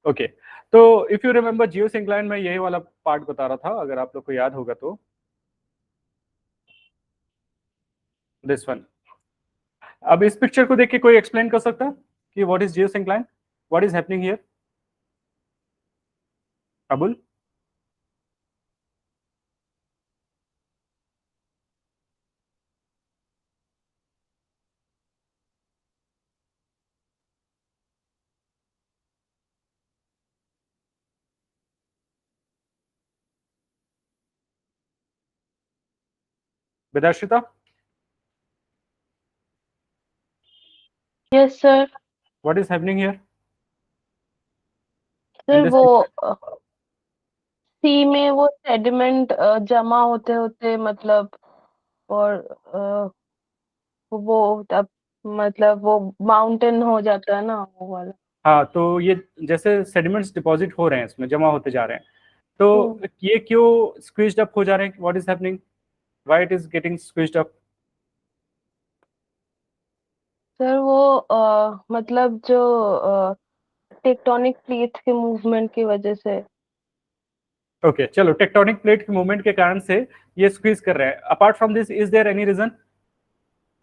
Okay, तो if you remember geosyncline में यही वाला पार्ट बता रहा था, अगर आप लोग को याद होगा तो, दिस वन। अब इस पिक्चर को देख के कोई एक्सप्लेन कर सकता है कि what is geosyncline, what is happening here? Abul? Vidarshita? Yes sir. What is happening here in sir this वो पिक्चर? सी में वो सेडिमेंट जमा होते होते मतलब, और वो तब मतलब वो माउंटेन हो जाता है ना वो वाला। हाँ, तो ये जैसे सेडिमेंट्स डिपॉजिट हो रहे हैं, इसमें जमा होते जा रहे हैं, हम्म। तो ये क्यों स्क्वीज्ड अप हो जा रहे हैं? What is happening, why it is getting squeezed up? Sir वो मतलब जो टेक्टोनिक प्लेट्स के मूवमेंट की वजह से। ओके, चलो, टेक्टोनिक प्लेट के मूवमेंट के कारण से ये स्क्वीज कर रहे हैं। Apart from this, is there any reason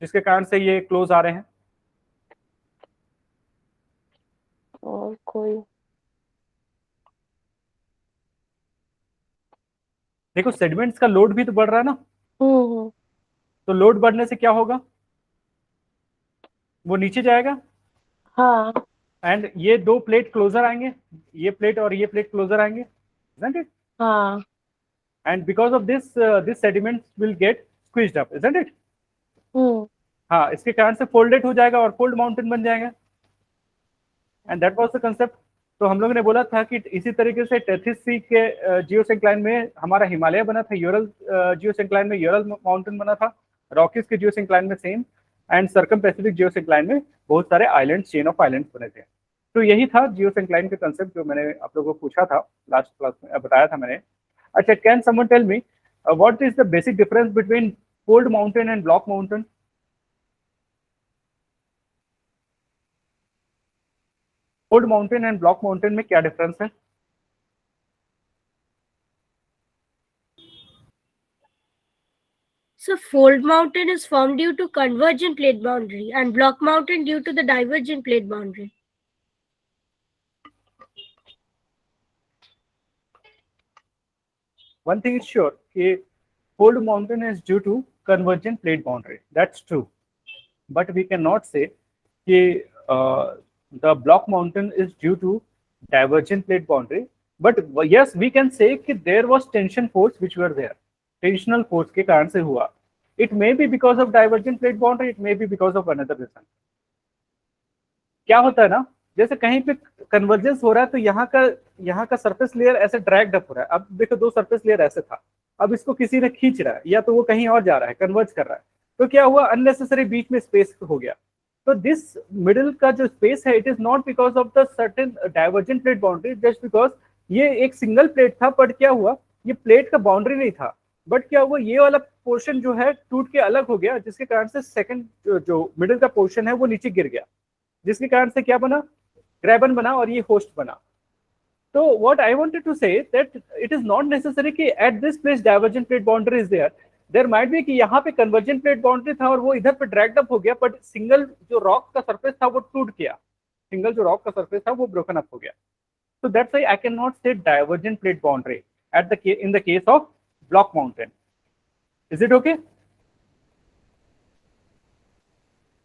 जिसके कारण से ये क्लोज आ रहे हैं? और कोई। देखो, सेडिमेंट्स का लोड भी तो बढ़ रहा है ना, हम्म। तो लोड बढ़ने से क्या होगा? वो नीचे जाएगा, हाँ। एंड ये दो प्लेट क्लोजर आएंगे, ये प्लेट और ये प्लेट क्लोजर आएंगे, isn't it? हाँ। And because of this, this sediments will get squeezed up, isn't it? हम्म। हाँ, इसके कारण से फोल्डेड हो जाएगा और फोल्ड माउंटेन बन जाएगा, and that was the concept. तो हम लोगों ने बोला था कि इसी तरीके से टेथिस सी के जियोसिंक्लाइन में हमारा हिमालय बना था, यूरल जियोसिंक्लाइन में यूरल माउंटेन बना था, रॉकीज के जियोसिंक्लाइन में same, and circum Pacific geosyncline में बहुत सारे आइलैंड, चेन ऑफ आइलैंड्स बने थे। तो यही था जियोसिंक्लाइन का कंसेप्ट जो मैंने आप लोगों को पूछा था लास्ट क्लास में, बताया था मैंने। अच्छा, can someone tell me what is the basic difference between fold mountain and block mountain? Fold mountain and block mountain में क्या डिफरेंस है? So fold mountain is formed due to convergent plate boundary and block mountain due to the divergent plate boundary. One thing is sure, fold mountain is due to convergent plate boundary. That's true. But we cannot say the block mountain is due to divergent plate boundary. But yes, we can say that there was tension force which were there. Tensional force के कारण से हुआ. It may be because of divergent plate boundary. It may be because of another reason. क्या होता है ना, जैसे कहीं पे कन्वर्जेंस हो रहा है तो यहाँ का सरफेस लेयर ऐसे ड्रैग्ड अप हो रहा है। अब देखो, दो सरफेस लेयर ऐसे था, अब इसको किसी ने खींच रहा है, या तो वो कहीं और जा रहा है, कन्वर्ज कर रहा है, तो क्या हुआ, अननेसेसरी बीच में स्पेस हो गया। तो दिस मिडिल का जो स्पेस है, it is not because of the certain divergent plate boundary, just because ये एक सिंगल प्लेट था, बट क्या हुआ, ये प्लेट का बाउंड्री नहीं था, बट क्या हुआ, ये वाला पोर्शन जो है टूट के अलग हो गया, जिसके कारण से सेकंड जो मिडिल का पोर्शन है वो नीचे गिर गया, जिसके कारण से क्या बना, ग्रेबन बना और ये होस्ट बना। तो what I wanted to say that it is not necessary कि at this place divergent plate boundary is there might be कि यहाँ पे कन्वर्जेंट प्लेट बाउंड्री था और वो इधर पे ड्रैग्ड अप हो गया, बट सिंगल जो रॉक का सरफेस था वो टूट गया, सिंगल जो रॉक का सरफेस था वो ब्रोकन अप हो गया। So that's why I cannot say divergent plate boundary in the case of block mountain. Is it okay?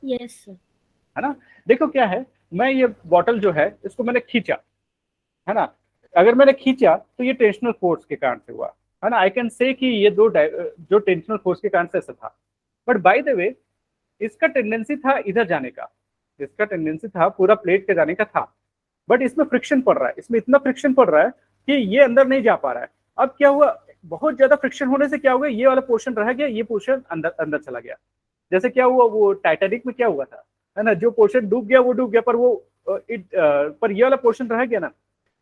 Yes, sir. है ना? देखो क्या है, मैं ये बॉटल जो है इसको मैंने खींचा, है ना, अगर मैंने खींचा तो ये टेंशनल फोर्स के कारण से हुआ, है ना, आई कैन से कि ये जो टेंशनल फोर्स के कारण से ऐसा था। बट बाय द वे, इसका टेंडेंसी था इधर जाने का, इसका टेंडेंसी था पूरा प्लेट के जाने का था, बट इसमें फ्रिक्शन पड़ रहा है, इसमें इतना फ्रिक्शन पड़ रहा है कि ये अंदर नहीं जा पा रहा है। अब क्या हुआ, बहुत ज्यादा फ्रिक्शन होने से क्या हुआ, ये वाला पोर्शन रह गया, ये पोर्शन अंदर अंदर चला गया। जैसे क्या हुआ, वो टाइटैनिक में क्या हुआ था, है ना, जो पोर्शन डूब गया वो डूब गया, पर वो पर ये वाला पोर्शन रह गया ना।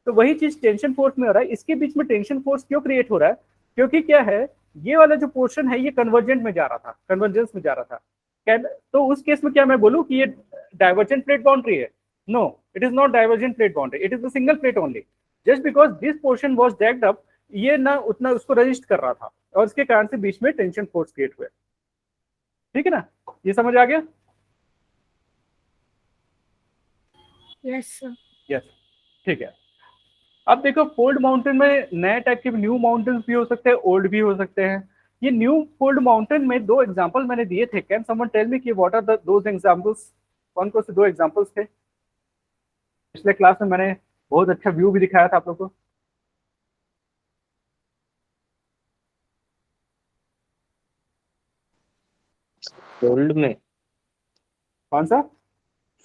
तो वही चीज टेंशन फोर्स में हो रहा है। इसके बीच में टेंशन फोर्स क्यों क्रिएट हो रहा है, क्योंकि क्या है, ये वाला जो पोर्शन है ये कन्वर्जेंट में जा रहा था, कन्वर्जेंस में जा रहा था। तो उस केस में क्या मैं बोलूं कि ये डाइवर्जेंट प्लेट बाउंड्री है, No, it is not divergent plate boundary. It is a single plate only. Just because this portion was jagged up, ये ना उतना उसको रजिस्ट कर रहा था और इसके कारण से बीच में टेंशन फोर्स क्रिएट हुए. ठीक है ना, ये समझ आ गया? Yes, sir. यस, ठीक है. अब देखो फोल्ड माउंटेन में नए टाइप के न्यू माउंटेन्स भी हो सकते हैं, ओल्ड भी हो सकते हैं. ये न्यू फोल्ड माउंटेन में दो एग्जांपल मैंने दिए थे. कैन समवन टेल मी कि व्हाट आर दोज एग्जांपल्स? कौन कौन से दो एग्जांपल्स थे? पिछले क्लास में मैंने बहुत अच्छा व्यू भी दिखाया था आप लोग को. फोल्ड में, कौन सा?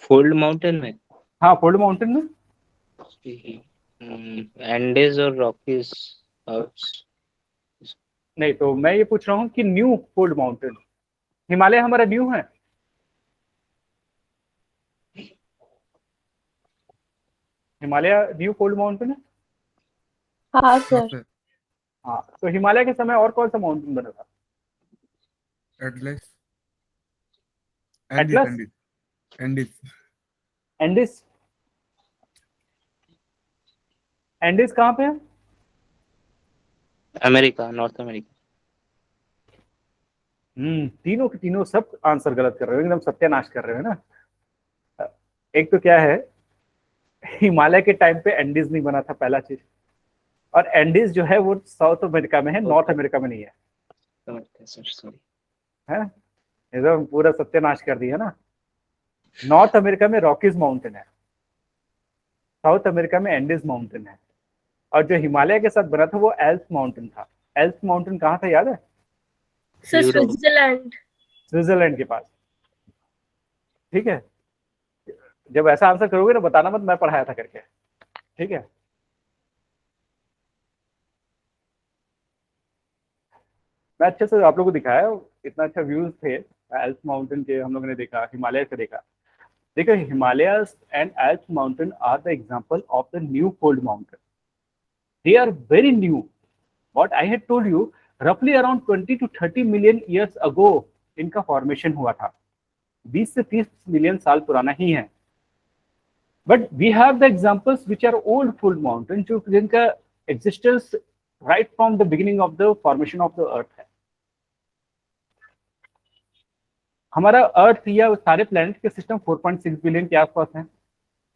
फोल्ड माउंटेन में. हाँ, फोल्ड माउंटेन में. एंडीज और रॉकीज आउट्स. नहीं, तो मैं ये पूछ रहा हूँ कि न्यू फोल्ड माउंटेन. हिमालय हमारा न्यू है. हिमालय न्यू फोल्ड माउंटेन है. हाँ हाँ सर. सर. हाँ, तो हिमालय के समय और कौन सा माउंटेन बना था? Atlas. Atlas? Andes. Andes. Andes. Andes कहाँ पे है? America, north America. तीनों के तीनों सब आंसर गलत कर रहे हो, एकदम सत्यानाश कर रहे हो ना. एक तो क्या है, हिमालय के टाइम पे एंडीज नहीं बना था, पहला चीज. और एंडीज जो है वो साउथ अमेरिका में है, नॉर्थ अमेरिका में नहीं है. Sir sorry. है, एकदम पूरा सत्यानाश कर दिया ना. नॉर्थ अमेरिका में रॉकीज माउंटेन है, साउथ अमेरिका में एंडीज माउंटेन है. और जो हिमालय के साथ बना था वो एल्प्स माउंटेन था. एल्प्स माउंटेन कहाँ था याद है? Sir, Europe. Switzerland. स्विट्जरलैंड के पास. ठीक है, जब ऐसा आंसर करोगे ना बताना मत मैं पढ़ाया था करके. ठीक है, मैं अच्छे से आप लोगों को दिखाया. इतना अच्छा व्यूज थे एल्प्स माउंटेन के, हम लोगों ने देखा, हिमालय से देखा. देखो, Himalayas and Alps mountain are the example of the new fold mountain. They are very new. What I had told you, रफली around 20 to 30 million years ago इनका फॉर्मेशन हुआ था. 20 से 30 मिलियन साल पुराना ही है. But we have the examples which are old fold mountain, जो जिनका existence right from the beginning of the formation of the earth है. हमारा अर्थ या सारे प्लैनेट के सिस्टम 4.6 बिलियन के आसपास है.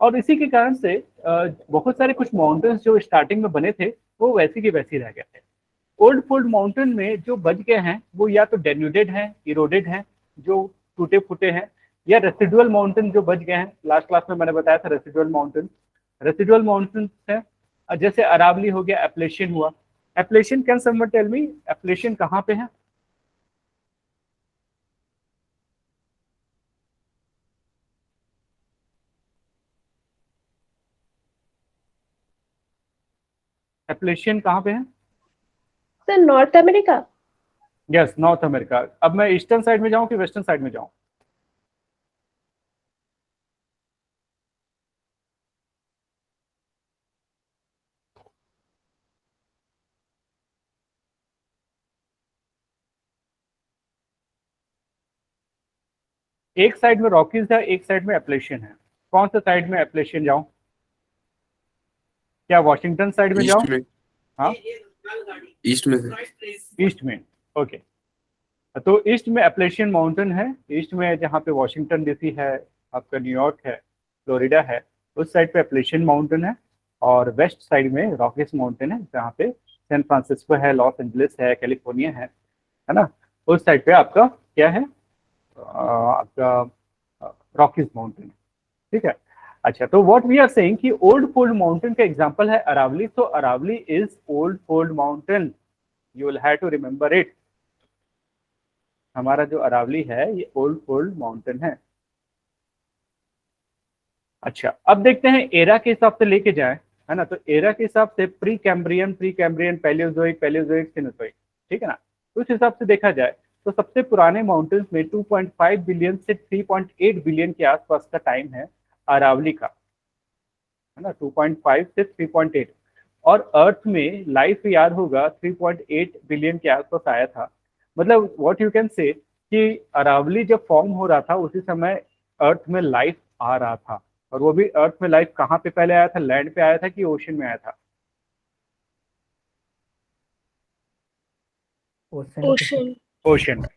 और इसी के कारण से बहुत सारे कुछ माउंटेन्स जो स्टार्टिंग में बने थे वो वैसी के वैसी रह गए थे. ओल्ड फोल्ड माउंटेन में जो बच गए हैं वो या तो डेन्यूडेड हैं, इरोडेड हैं, जो टूटे फूटे हैं, या रेसिडुअल माउंटेन जो बच गए हैं. लास्ट क्लास में मैंने बताया था रेसिडुअल माउंटेन. रेसिडुअल माउंटेन है जैसे अरावली हो गया, एप्लेशियन हुआ. Appalachian, can someone tell me Appalachian कहाँ पे है? एप्लेशियन कहाँ पे है? Sir North America. Yes, North America. अब मैं ईस्टर्न साइड में जाऊं कि वेस्टर्न साइड में जाऊं? एक साइड में रॉकीज है, एक साइड में एप्लेशियन है. कौन सा साइड में एप्लेशियन जाऊं? क्या वॉशिंगटन साइड में जाऊं? ईस्ट में. हाँ, ईस्ट में सर. ईस्ट में. ओके, तो ईस्ट में एप्लेशियन माउंटेन है. ईस्ट में जहाँ पे वॉशिंगटन डीसी है, आपका न्यूयॉर्क है, फ्लोरिडा है, उस साइड पे एप्लेशियन माउंटेन है. और वेस्ट साइड में रॉकीज माउंटेन है, जहाँ पे सैन फ्रांसिस्को है, लॉस एंजलिस है, कैलिफोर्निया है ना. उस साइड पे आपका क्या है? आपका रॉकीज माउंटेन. ठीक है. अच्छा, तो व्हाट वी आर सेइंग कि ओल्ड फोल्ड माउंटेन का एग्जांपल है अरावली. तो Aravalli is old fold mountain. You will have to remember it. हमारा जो अरावली है ये ओल्ड फोल्ड माउंटेन है. अच्छा, अब देखते हैं एरा के हिसाब से लेके जाएं, है ना. तो एरा के हिसाब से प्री कैम्ब्रियन, पैलियोजोइक, सीनोजोइक. ठीक है ना. उस हिसाब से देखा जाए तो सबसे पुराने माउंटेन्स में 2.5 बिलियन से 3.8 बिलियन के आसपास का टाइम है अरावली का, है ना. 2.5 से 3.8. और अर्थ में लाइफ याद होगा 3.8 बिलियन के आसपास आया था. मतलब व्हाट यू कैन से कि अरावली जब फॉर्म हो रहा था उसी समय अर्थ में लाइफ आ रहा था. और वो भी अर्थ में लाइफ कहाँ पे पहले आया था, लैंड पे आया था कि ओशन में आया था? Ocean. ओशन में।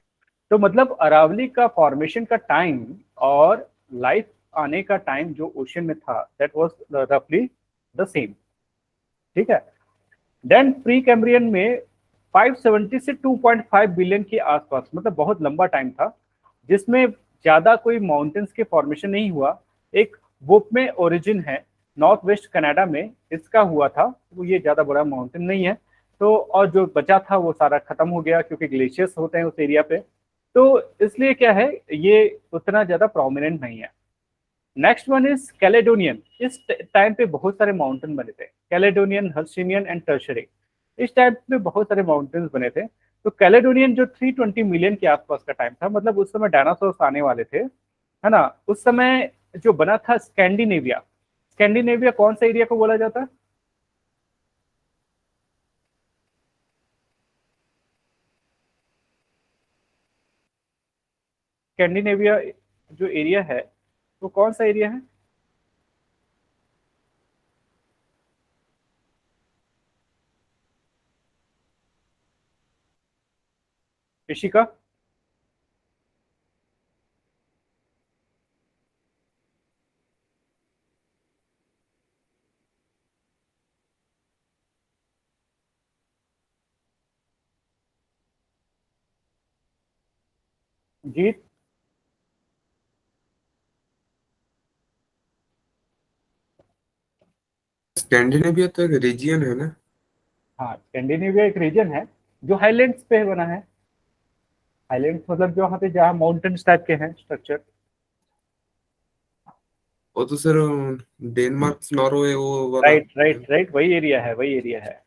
तो मतलब अरावली का फॉर्मेशन का टाइम और लाइफ आने का टाइम जो ओशन में था, दैट वाज रफली द सेम। ठीक है। देन प्री कैम्ब्रियन में 570 से 2.5 बिलियन के आसपास, मतलब बहुत लंबा टाइम था जिसमें ज्यादा कोई माउंटेन्स के फॉर्मेशन नहीं हुआ। एक वुप में ओरिजिन है, नॉर्थ वेस्ट कनाडा में इसका हुआ था, वो ये ज्यादा बड़ा माउंटेन नहीं है। तो और जो बचा था वो सारा खत्म हो गया क्योंकि ग्लेशियर्स होते हैं उस एरिया पे, तो इसलिए क्या है, ये उतना ज्यादा प्रोमिनेंट नहीं है। Next one is Caledonian. इस टाइम पे बहुत सारे माउंटेन बने थे, कैलेडोनियन, हर्सिनियन एंड टर्शरी। इस टाइम पे बहुत सारे माउंटेन्स बने थे। तो कैलेडोनियन जो 320 मिलियन के आसपास का टाइम था, मतलब उस समय डायनासोर्स आने वाले थे, है ना। उस समय जो बना था स्कैंडिनेविया। स्कैंडिनेविया कौन सा एरिया को बोला जाता है? स्कैंडिनेविया जो एरिया है वो कौन सा एरिया है? ऋषिका? जीत? स्कैंडिनेविया तो एक रीजियन है ना? हाँ, स्कैंडिनेविया एक रीजन है जो हाईलैंड्स पे बना है। हाईलैंड्स मतलब जो वहाँ पे जहाँ माउंटेन्स टाइप के हैं स्ट्रक्चर। वो तो सर डेनमार्क नॉर्वे वो वाला। राइट राइट राइट, वही एरिया है, वही एरिया है।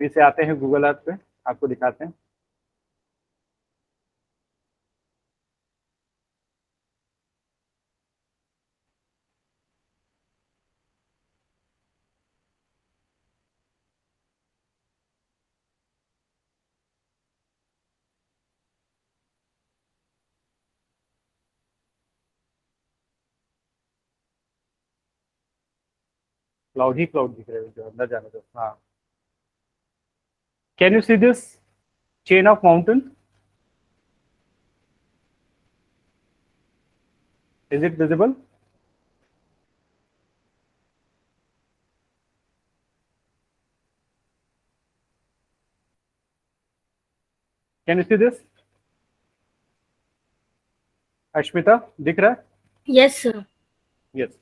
फिर से आते हैं गूगल अर्थ पे, आपको दिखाते हैं। क्लाउड ही क्लाउड दिख रहे हैं जो अंदर जाने दो। हाँ, can you see this chain of mountain? Is it visible? Can you see this? Ashmita, दिख रहा है? Yes, sir. यस।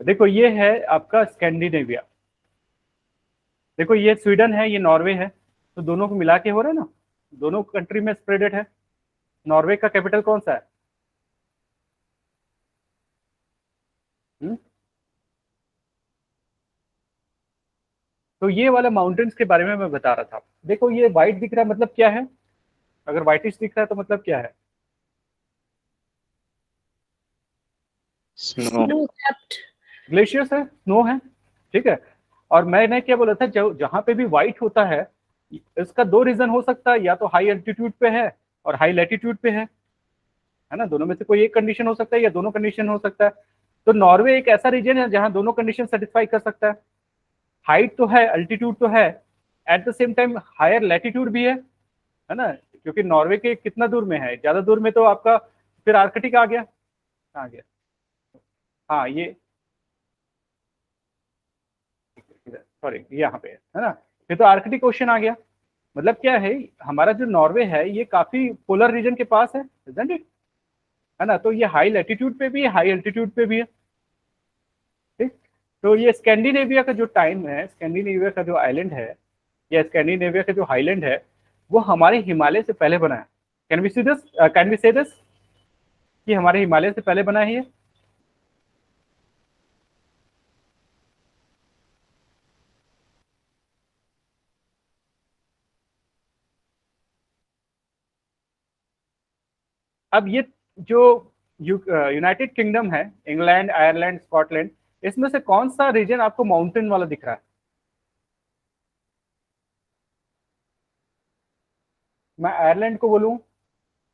देखो ये है आपका स्कैंडिनेविया। देखो ये स्वीडन है, ये नॉर्वे है, तो दोनों को मिला के हो रहा है ना, दोनों कंट्री में स्प्रेडेड है। नॉर्वे का कैपिटल कौन सा है? हुँ? तो ये वाला माउंटेन्स के बारे में मैं बता रहा था। देखो ये व्हाइट दिख रहा है, मतलब क्या है? अगर व्हाइटिश दिख रहा है तो मतलब क्या है? Snow. Snow capped. ग्लेशियर्स है, स्नो है। ठीक है। और मैंने क्या बोला था, जो जहां पे भी व्हाइट होता है, इसका दो रीजन हो सकता है, या तो हाई एल्टीट्यूड पे है और हाई लैटिट्यूड पे है ना, दोनों में से कोई एक कंडीशन हो सकता है या दोनों कंडीशन हो सकता है। तो नॉर्वे एक ऐसा रीजन है जहां दोनों कंडीशन सेटिस्फाई कर सकता है। हाइट तो है, अल्टीट्यूड तो है, at the same time higher latitude भी है ना। क्योंकि नॉर्वे के कितना दूर में है, ज्यादा दूर में तो आपका फिर आर्कटिक आ गया। आ गया। हाँ ये, सॉरी यहाँ पे है ना, फिर तो आर्कटिक ओशन आ गया। मतलब क्या है, हमारा जो नॉर्वे है ये काफी पोलर रीजन के पास है, isn't it? है ना, तो ये हाई लैटिट्यूड पे भी है, हाई एल्टीट्यूड पे भी है। ठीक। तो ये स्कैंडिनेविया का जो टाइम है, स्कैंडिनेविया का जो आइलैंड है या स्कैंडिनेविया का जो हाईलैंड है, वो हमारे हिमालय से पहले बना है। Can we see this, can we say this कि हमारे हिमालय से पहले बना है ये? अब ये जो यूनाइटेड किंगडम है, इंग्लैंड, आयरलैंड, स्कॉटलैंड, इसमें से कौन सा रीजन आपको माउंटेन वाला दिख रहा है? मैं आयरलैंड को बोलूं,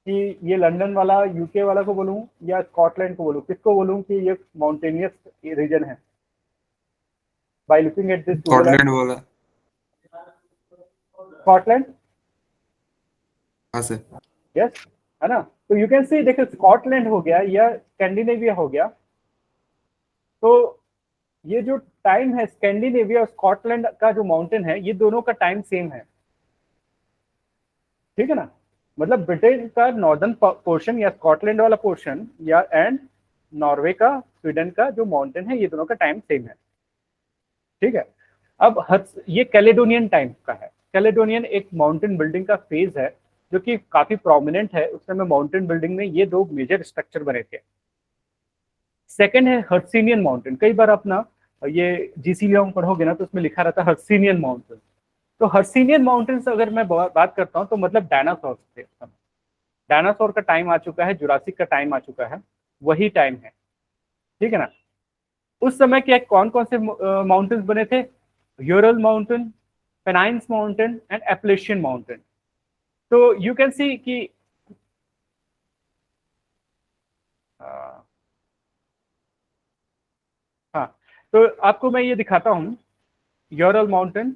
कि ये लंदन वाला यूके वाला को बोलूं या स्कॉटलैंड को बोलूं, किसको बोलूं कि ये माउंटेनियस रीजन है? By looking at this Google Earth, Scotland वाला। स्कॉटलैंड, हाँ सर। यस, है ना? तो यू कैन सी, देखो स्कॉटलैंड हो गया या स्कैंडिनेविया हो गया, तो ये जो टाइम है स्कैंडिनेविया और स्कॉटलैंड का जो माउंटेन है, ये दोनों का टाइम सेम है, ठीक है ना? मतलब ब्रिटेन का नॉर्दर्न पोर्शन या स्कॉटलैंड वाला पोर्शन या एंड नॉर्वे का, स्वीडन का जो माउंटेन है, ये दोनों का टाइम सेम है, ठीक है? अब ये कैलेडोनियन टाइम का है। कैलेडोनियन एक माउंटेन बिल्डिंग का फेज है जो कि काफी प्रोमिनेंट है। उस समय माउंटेन बिल्डिंग में ये दो मेजर स्ट्रक्चर बने थे। सेकंड है हर्सिनियन माउंटेन। कई बार अपना ये जीसीलियोंग पढ़ोगे ना, तो उसमें लिखा रहता है हर्सिनियन माउंटेन। तो हर्सिनियन माउंटेन से अगर मैं बात करता हूँ तो मतलब डायनासोर थे। डायनासोर का टाइम आ चुका है, जुरासिक का टाइम आ चुका है, वही टाइम है, ठीक है ना? उस समय क्या कौन कौन से माउंटेन्स बने थे? Ural mountain, Pennines mountain and Appalachian mountain. तो यू कैन सी कि हाँ, तो आपको मैं ये दिखाता हूँ, Ural mountain,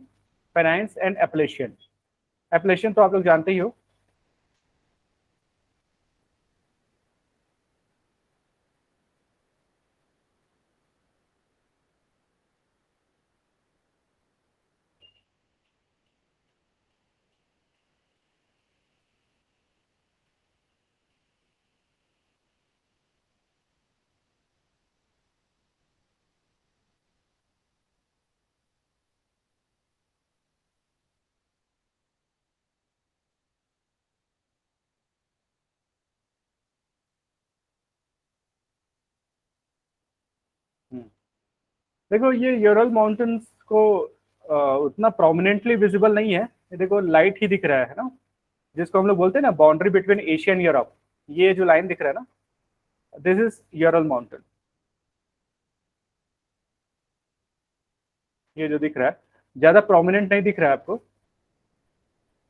Pennines and Appalachian. Appalachian तो आप लोग जानते ही हो। देखो ये यूरल माउंटेन्स को उतना प्रोमिनेंटली विजिबल नहीं है। ये देखो लाइट ही दिख रहा है ना, जिसको हम लोग बोलते हैं ना boundary between Asia and Europe. ये जो लाइन दिख रहा है ना, दिस इज यूरल माउंटेन। ये जो दिख रहा है ज्यादा प्रोमिनेंट नहीं दिख रहा है आपको,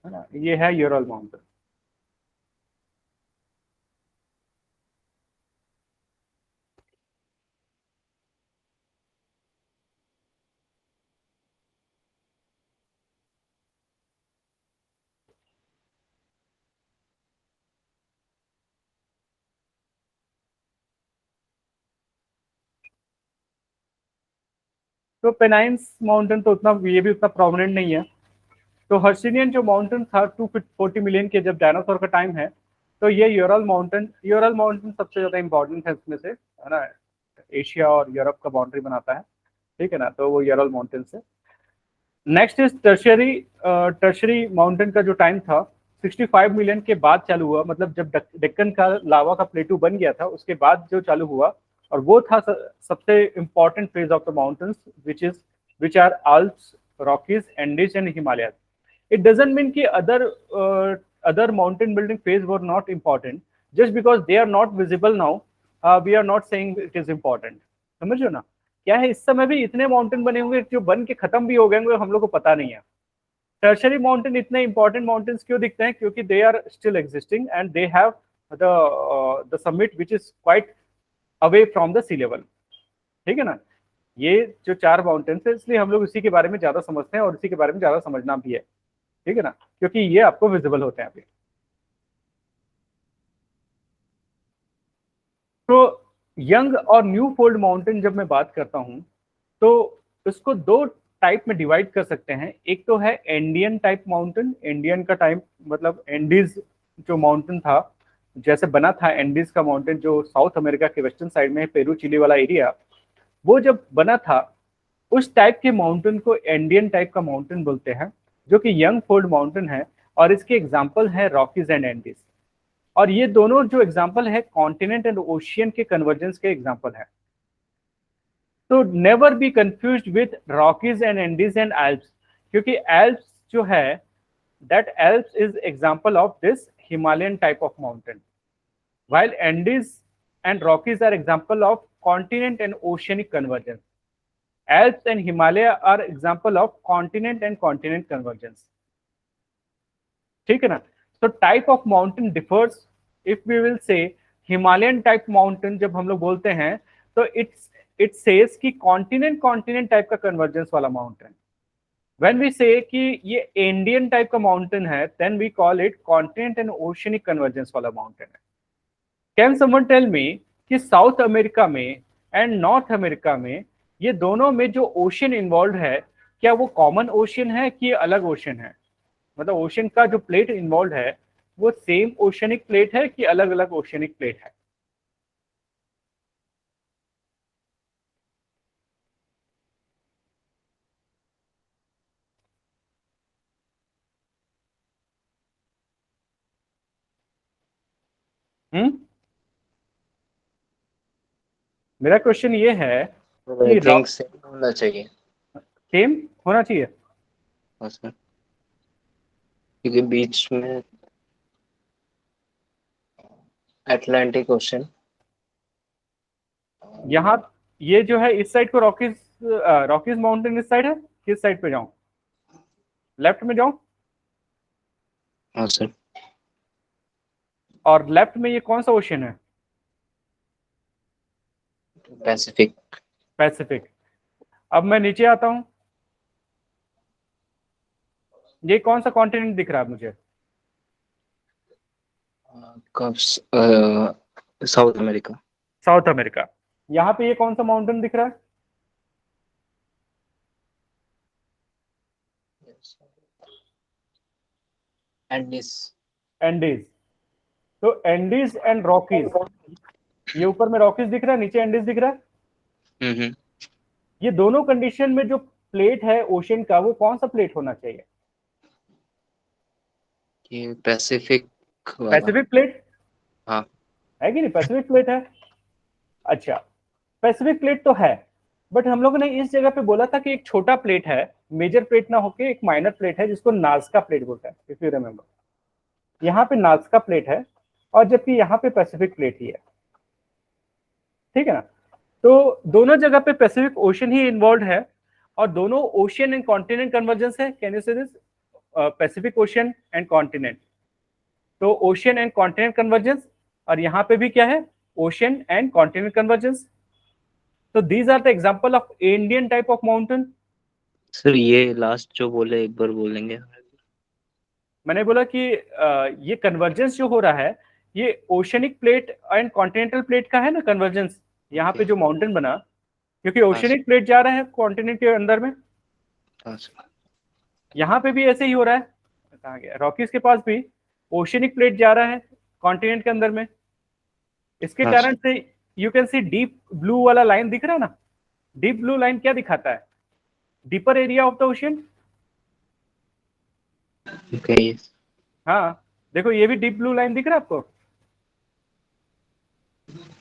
है ना? ये है यूरल माउंटेन। तो पेनाइन्स माउंटेन तो उतना, ये भी उतना प्रोमिनेंट नहीं है। तो हर्सिनियन जो माउंटेन था 240 मिलियन के, जब डायनासोर का टाइम है, तो ये यूरल माउंटेन सबसे ज्यादा इंपॉर्टेंट है इसमें से, है ना? एशिया और यूरोप का बाउंड्री बनाता है, ठीक है ना? तो वो यूरल माउंटेन से। Next is tertiary. Tertiary mountain का जो टाइम था 65 मिलियन के बाद चालू हुआ, मतलब जब डेक्कन का लावा का प्लेटू बन गया था उसके बाद जो चालू हुआ, और वो था सबसे important phase of the mountains which are Alps, Rockies, Andes and Himalayas. It doesn't mean कि other mountain building phase were not important. Just because they are not visible now, we are not saying it is important. समझ रहे हो ना? क्या है, इस समय भी इतने माउंटेन बने होंगे जो बन के खत्म भी हो गए होंगे, हम लोग को पता नहीं है। टर्शरी माउंटेन इतने इंपॉर्टेंट माउंटेन्स क्यों दिखते हैं? क्योंकि they are still existing and they have the summit which is quite away from the sea level, ठीक है ना? ये जो 4 माउंटेन्स है, इसलिए हम लोग इसी के बारे में ज्यादा समझते हैं और इसी के बारे में ज्यादा समझना भी है, ठीक है ना? क्योंकि ये आपको विजिबल होते हैं अभी। तो यंग और न्यू फोल्ड माउंटेन जब मैं बात करता हूं, तो इसको 2 टाइप में डिवाइड कर सकते हैं। एक तो है एंडियन टाइप माउंटेन। एंडियन का टाइप मतलब एंडीज जो माउंटेन था, जैसे बना था एंडीज का माउंटेन जो साउथ अमेरिका के वेस्टर्न साइड में है, पेरू चिली वाला एरिया, वो जब बना था उस टाइप के माउंटेन को एंडियन टाइप का माउंटेन बोलते हैं, जो कि यंग फोल्ड माउंटेन है। और इसके एग्जाम्पल है रॉकीज एंड एंडीज। और ये दोनों जो एग्जाम्पल है कॉन्टिनेंट एंड ओशियन के कन्वर्जेंस के एग्जाम्पल है। तो never be confused with Rockies and Andes and Alps, क्योंकि एल्प्स जो है, that Alps is example of this Himalayan type of mountain, while Andes and Rockies are example of continent and oceanic convergence. Alps and Himalaya are example of continent and continent convergence. ठीक है ना? So type of mountain differs if we will say Himalayan type mountain जब हम लोग बोलते हैं तो it says कि कॉन्टिनेंट कॉन्टिनेंट टाइप का कन्वर्जेंस वाला माउंटेन। व्हेन वी से कि ये इंडियन टाइप का माउंटेन है then we call it continent and oceanic convergence वाला माउंटेन है। कैन समवन टेल मी कि साउथ अमेरिका में एंड नॉर्थ अमेरिका में ये दोनों में जो ओशियन इन्वॉल्व है क्या वो कॉमन ओशियन है कि अलग ओशियन है? मतलब ओशियन का जो प्लेट इन्वॉल्व है वो सेम ओशियनिक प्लेट है कि अलग अलग ओशियनिक प्लेट है? मेरा क्वेश्चन ये है आई थिंक सेम होना चाहिए। सेम होना चाहिए। हाँ सर, क्योंकि बीच में अटलांटिक ओशन, यहाँ ये जो है इस साइड को रॉकीज माउंटेन इस साइड है, किस साइड पे जाऊं? लेफ्ट में जाऊं? हाँ सर, और लेफ्ट में ये कौन सा ओशियन है? पैसिफिक। पैसिफिक। अब मैं नीचे आता हूं, ये कौन सा कॉन्टिनेंट दिख रहा है मुझे? कब साउथ अमेरिका। South America. यहाँ पे ये कौन सा माउंटेन दिख रहा है? एंडीज। एंडीज। तो एंडीज एंड रॉकीज, ये ऊपर में रॉकीज दिख रहा है, नीचे एंडीज दिख रहा है। हम्म। ये दोनों कंडीशन में जो प्लेट है ओशियन का वो कौन सा प्लेट होना चाहिए? ये पैसिफिक वाला। पैसिफिक प्लेट हाँ। है कि नहीं? पैसिफिक प्लेट है। अच्छा, पैसिफिक प्लेट तो है, बट हम लोगों ने इस जगह पे बोला था कि एक छोटा प्लेट है, मेजर प्लेट ना होके एक माइनर प्लेट है जिसको नाज़का प्लेट बोलता है, इफ यू रिमेंबर। यहाँ पे नाज़का प्लेट है और जबकि यहाँ पे पैसिफिक प्लेट ही है, ठीक है ना? तो दोनों जगह पे पैसिफिक ओशन ही इन्वॉल्व है और दोनों ओशियन एंड कॉन्टिनेंट कन्वर्जेंस है। Can you say this? Pacific ocean and continent, तो ओशियन एंड कॉन्टिनेंट कन्वर्जेंस, और यहाँ पे भी क्या है? Ocean and continent convergence. तो these are the example of Indian type of mountain. Sir ये लास्ट जो बोले एक बार बोलेंगे? मैंने बोला कि ये कन्वर्जेंस जो हो रहा है ये oceanic plate and continental plate का है ना कन्वर्जेंस, यहाँ पे जो माउंटेन बना, क्योंकि ओशनिक प्लेट जा रहा है कॉन्टिनेंट के अंदर में। हाँ सर। यहाँ पे भी ऐसे ही हो रहा है। कहाँ गया? रॉकीज के पास भी ओशनिक प्लेट जा रहा है कॉन्टिनेंट के अंदर में। इसके हाँ कारण से you can C deep blue वाला लाइन दिख रहा है ना? डीप ब्लू लाइन क्या दिखाता है? Deeper area of the ocean. Okay. हाँ, देखो ये भी डीप ब्लू लाइन दिख रहा है आपको?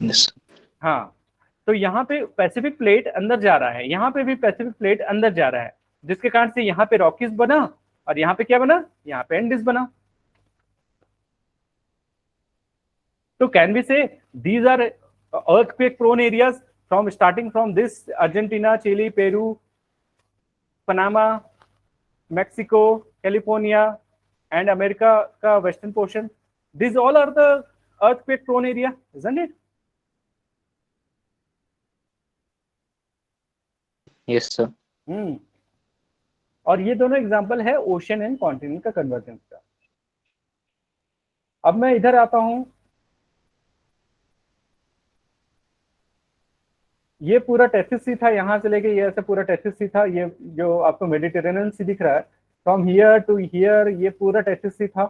यस। हाँ, तो यहाँ पे पैसिफिक प्लेट अंदर जा रहा है, यहाँ पे भी पैसिफिक प्लेट अंदर जा रहा है, जिसके कारण से यहाँ पे रॉकीज बना और यहाँ पे क्या बना? यहाँ पे एंडीज बना। तो can we say these are earthquake prone areas from starting from this Argentina, Chile, Peru, Panama, Mexico, California and America का western portion. These all are the earthquake prone area, isn't it? Yes sir. और ये दोनों example है ocean and continent का convergence का। अब मैं इधर आता हूं, ये पूरा टेथिस सी था, यहाँ से लेके ये ऐसा पूरा टेथिस सी था। ये जो आपको मेडिटेरेनियन सी दिख रहा है फ्रॉम हियर टू हियर, ये पूरा टेथिस सी था।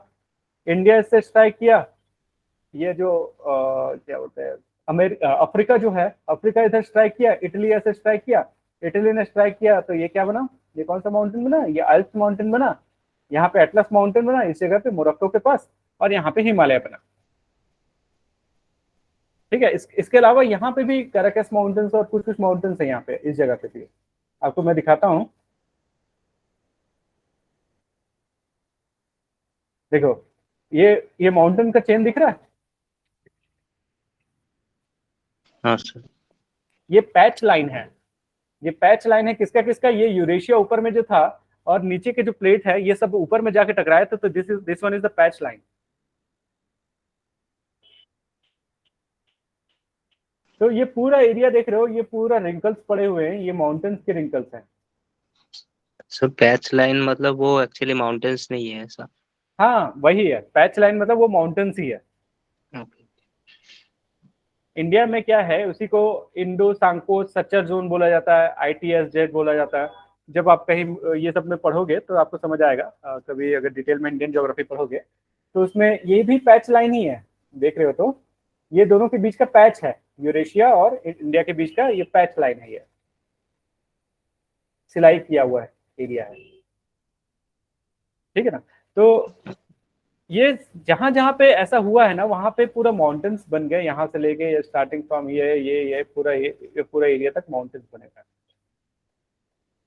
इंडिया इससे स्ट्राइक किया, ये जो क्या बोलते हैं अफ्रीका जो है, अफ्रीका इधर स्ट्राइक किया, इटली ऐसे स्ट्राइक किया, इटली ने स्ट्राइक किया, तो ये क्या बना? ये कौन सा माउंटेन बना? ये अल्प्स माउंटेन बना। यहाँ पे एटलस माउंटेन बना इस जगह पे मोरक्को के पास, और यहाँ पे हिमालय बना। ठीक है, इसके अलावा यहाँ पे भी कैराकस माउंटेन्स और कुछ कुछ माउंटेन्स है यहाँ पे, इस जगह पे भी। आपको मैं दिखाता हूँ, देखो ये माउंटेन का चेन दिख रहा है? हाँ सर। ये पैच लाइन है, ये पैच लाइन है किसका किसका? ये यूरेशिया ऊपर में जो था और नीचे के जो प्लेट है ये सब ऊपर में जाके टकराया था, तो this one is the patch line. तो ये पूरा एरिया देख रहे हो, ये पूरा रिंकल्स पड़े हुए हैं, ये माउंटेन्स के रिंकल्स हैं। सर पैच लाइन मतलब वो एक्चुअली माउंटेन्स नहीं है ऐसा? हाँ वही है, पैच लाइन मतलब वो माउंटेन्स ही है। ओके। इंडिया में क्या है, उसी को इंडो सांको सच्चर जोन बोला जाता है, ITSZ बोला जाता है। जब आप कहीं ये सब में पढ़ोगे तो आपको समझ आएगा, कभी अगर डिटेल में इंडियन ज्योग्राफी पढ़ोगे तो उसमें ये भी पैच लाइन ही है, देख रहे हो तो ये दोनों के बीच का पैच है, यूरेशिया और इंडिया के बीच का ये पैच लाइन है, ये सिलाई किया हुआ है एरिया है, ठीक है ना। तो ये जहां जहां पे ऐसा हुआ है ना, वहां पे पूरा माउंटेन्स बन गए, यहाँ से लेके स्टार्टिंग फ्रॉम ये पूरा ये पूरा एरिया तक माउंटेन्स बनेगा।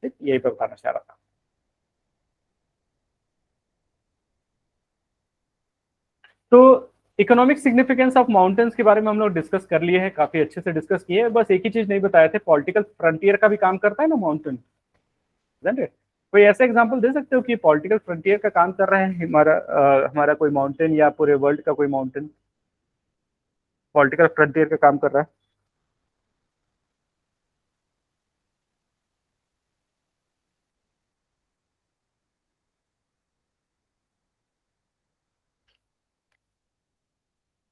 ठीक, यही पर बताना चाह रहा था। तो इकोनॉमिक सिग्निफिकेंस ऑफ माउंटेन्स के बारे में हम लोग डिस्कस कर लिए हैं, काफी अच्छे से डिस्कस किए हैं। बस एक ही चीज नहीं बताए थे, पॉलिटिकल फ्रंटियर का भी काम करता है ना माउंटेन, कोई ऐसा एग्जांपल दे सकते हो कि पॉलिटिकल फ्रंटियर का काम कर रहा है हमारा कोई माउंटेन, या पूरे वर्ल्ड का कोई माउंटेन पॉलिटिकल फ्रंटियर का काम कर रहा है?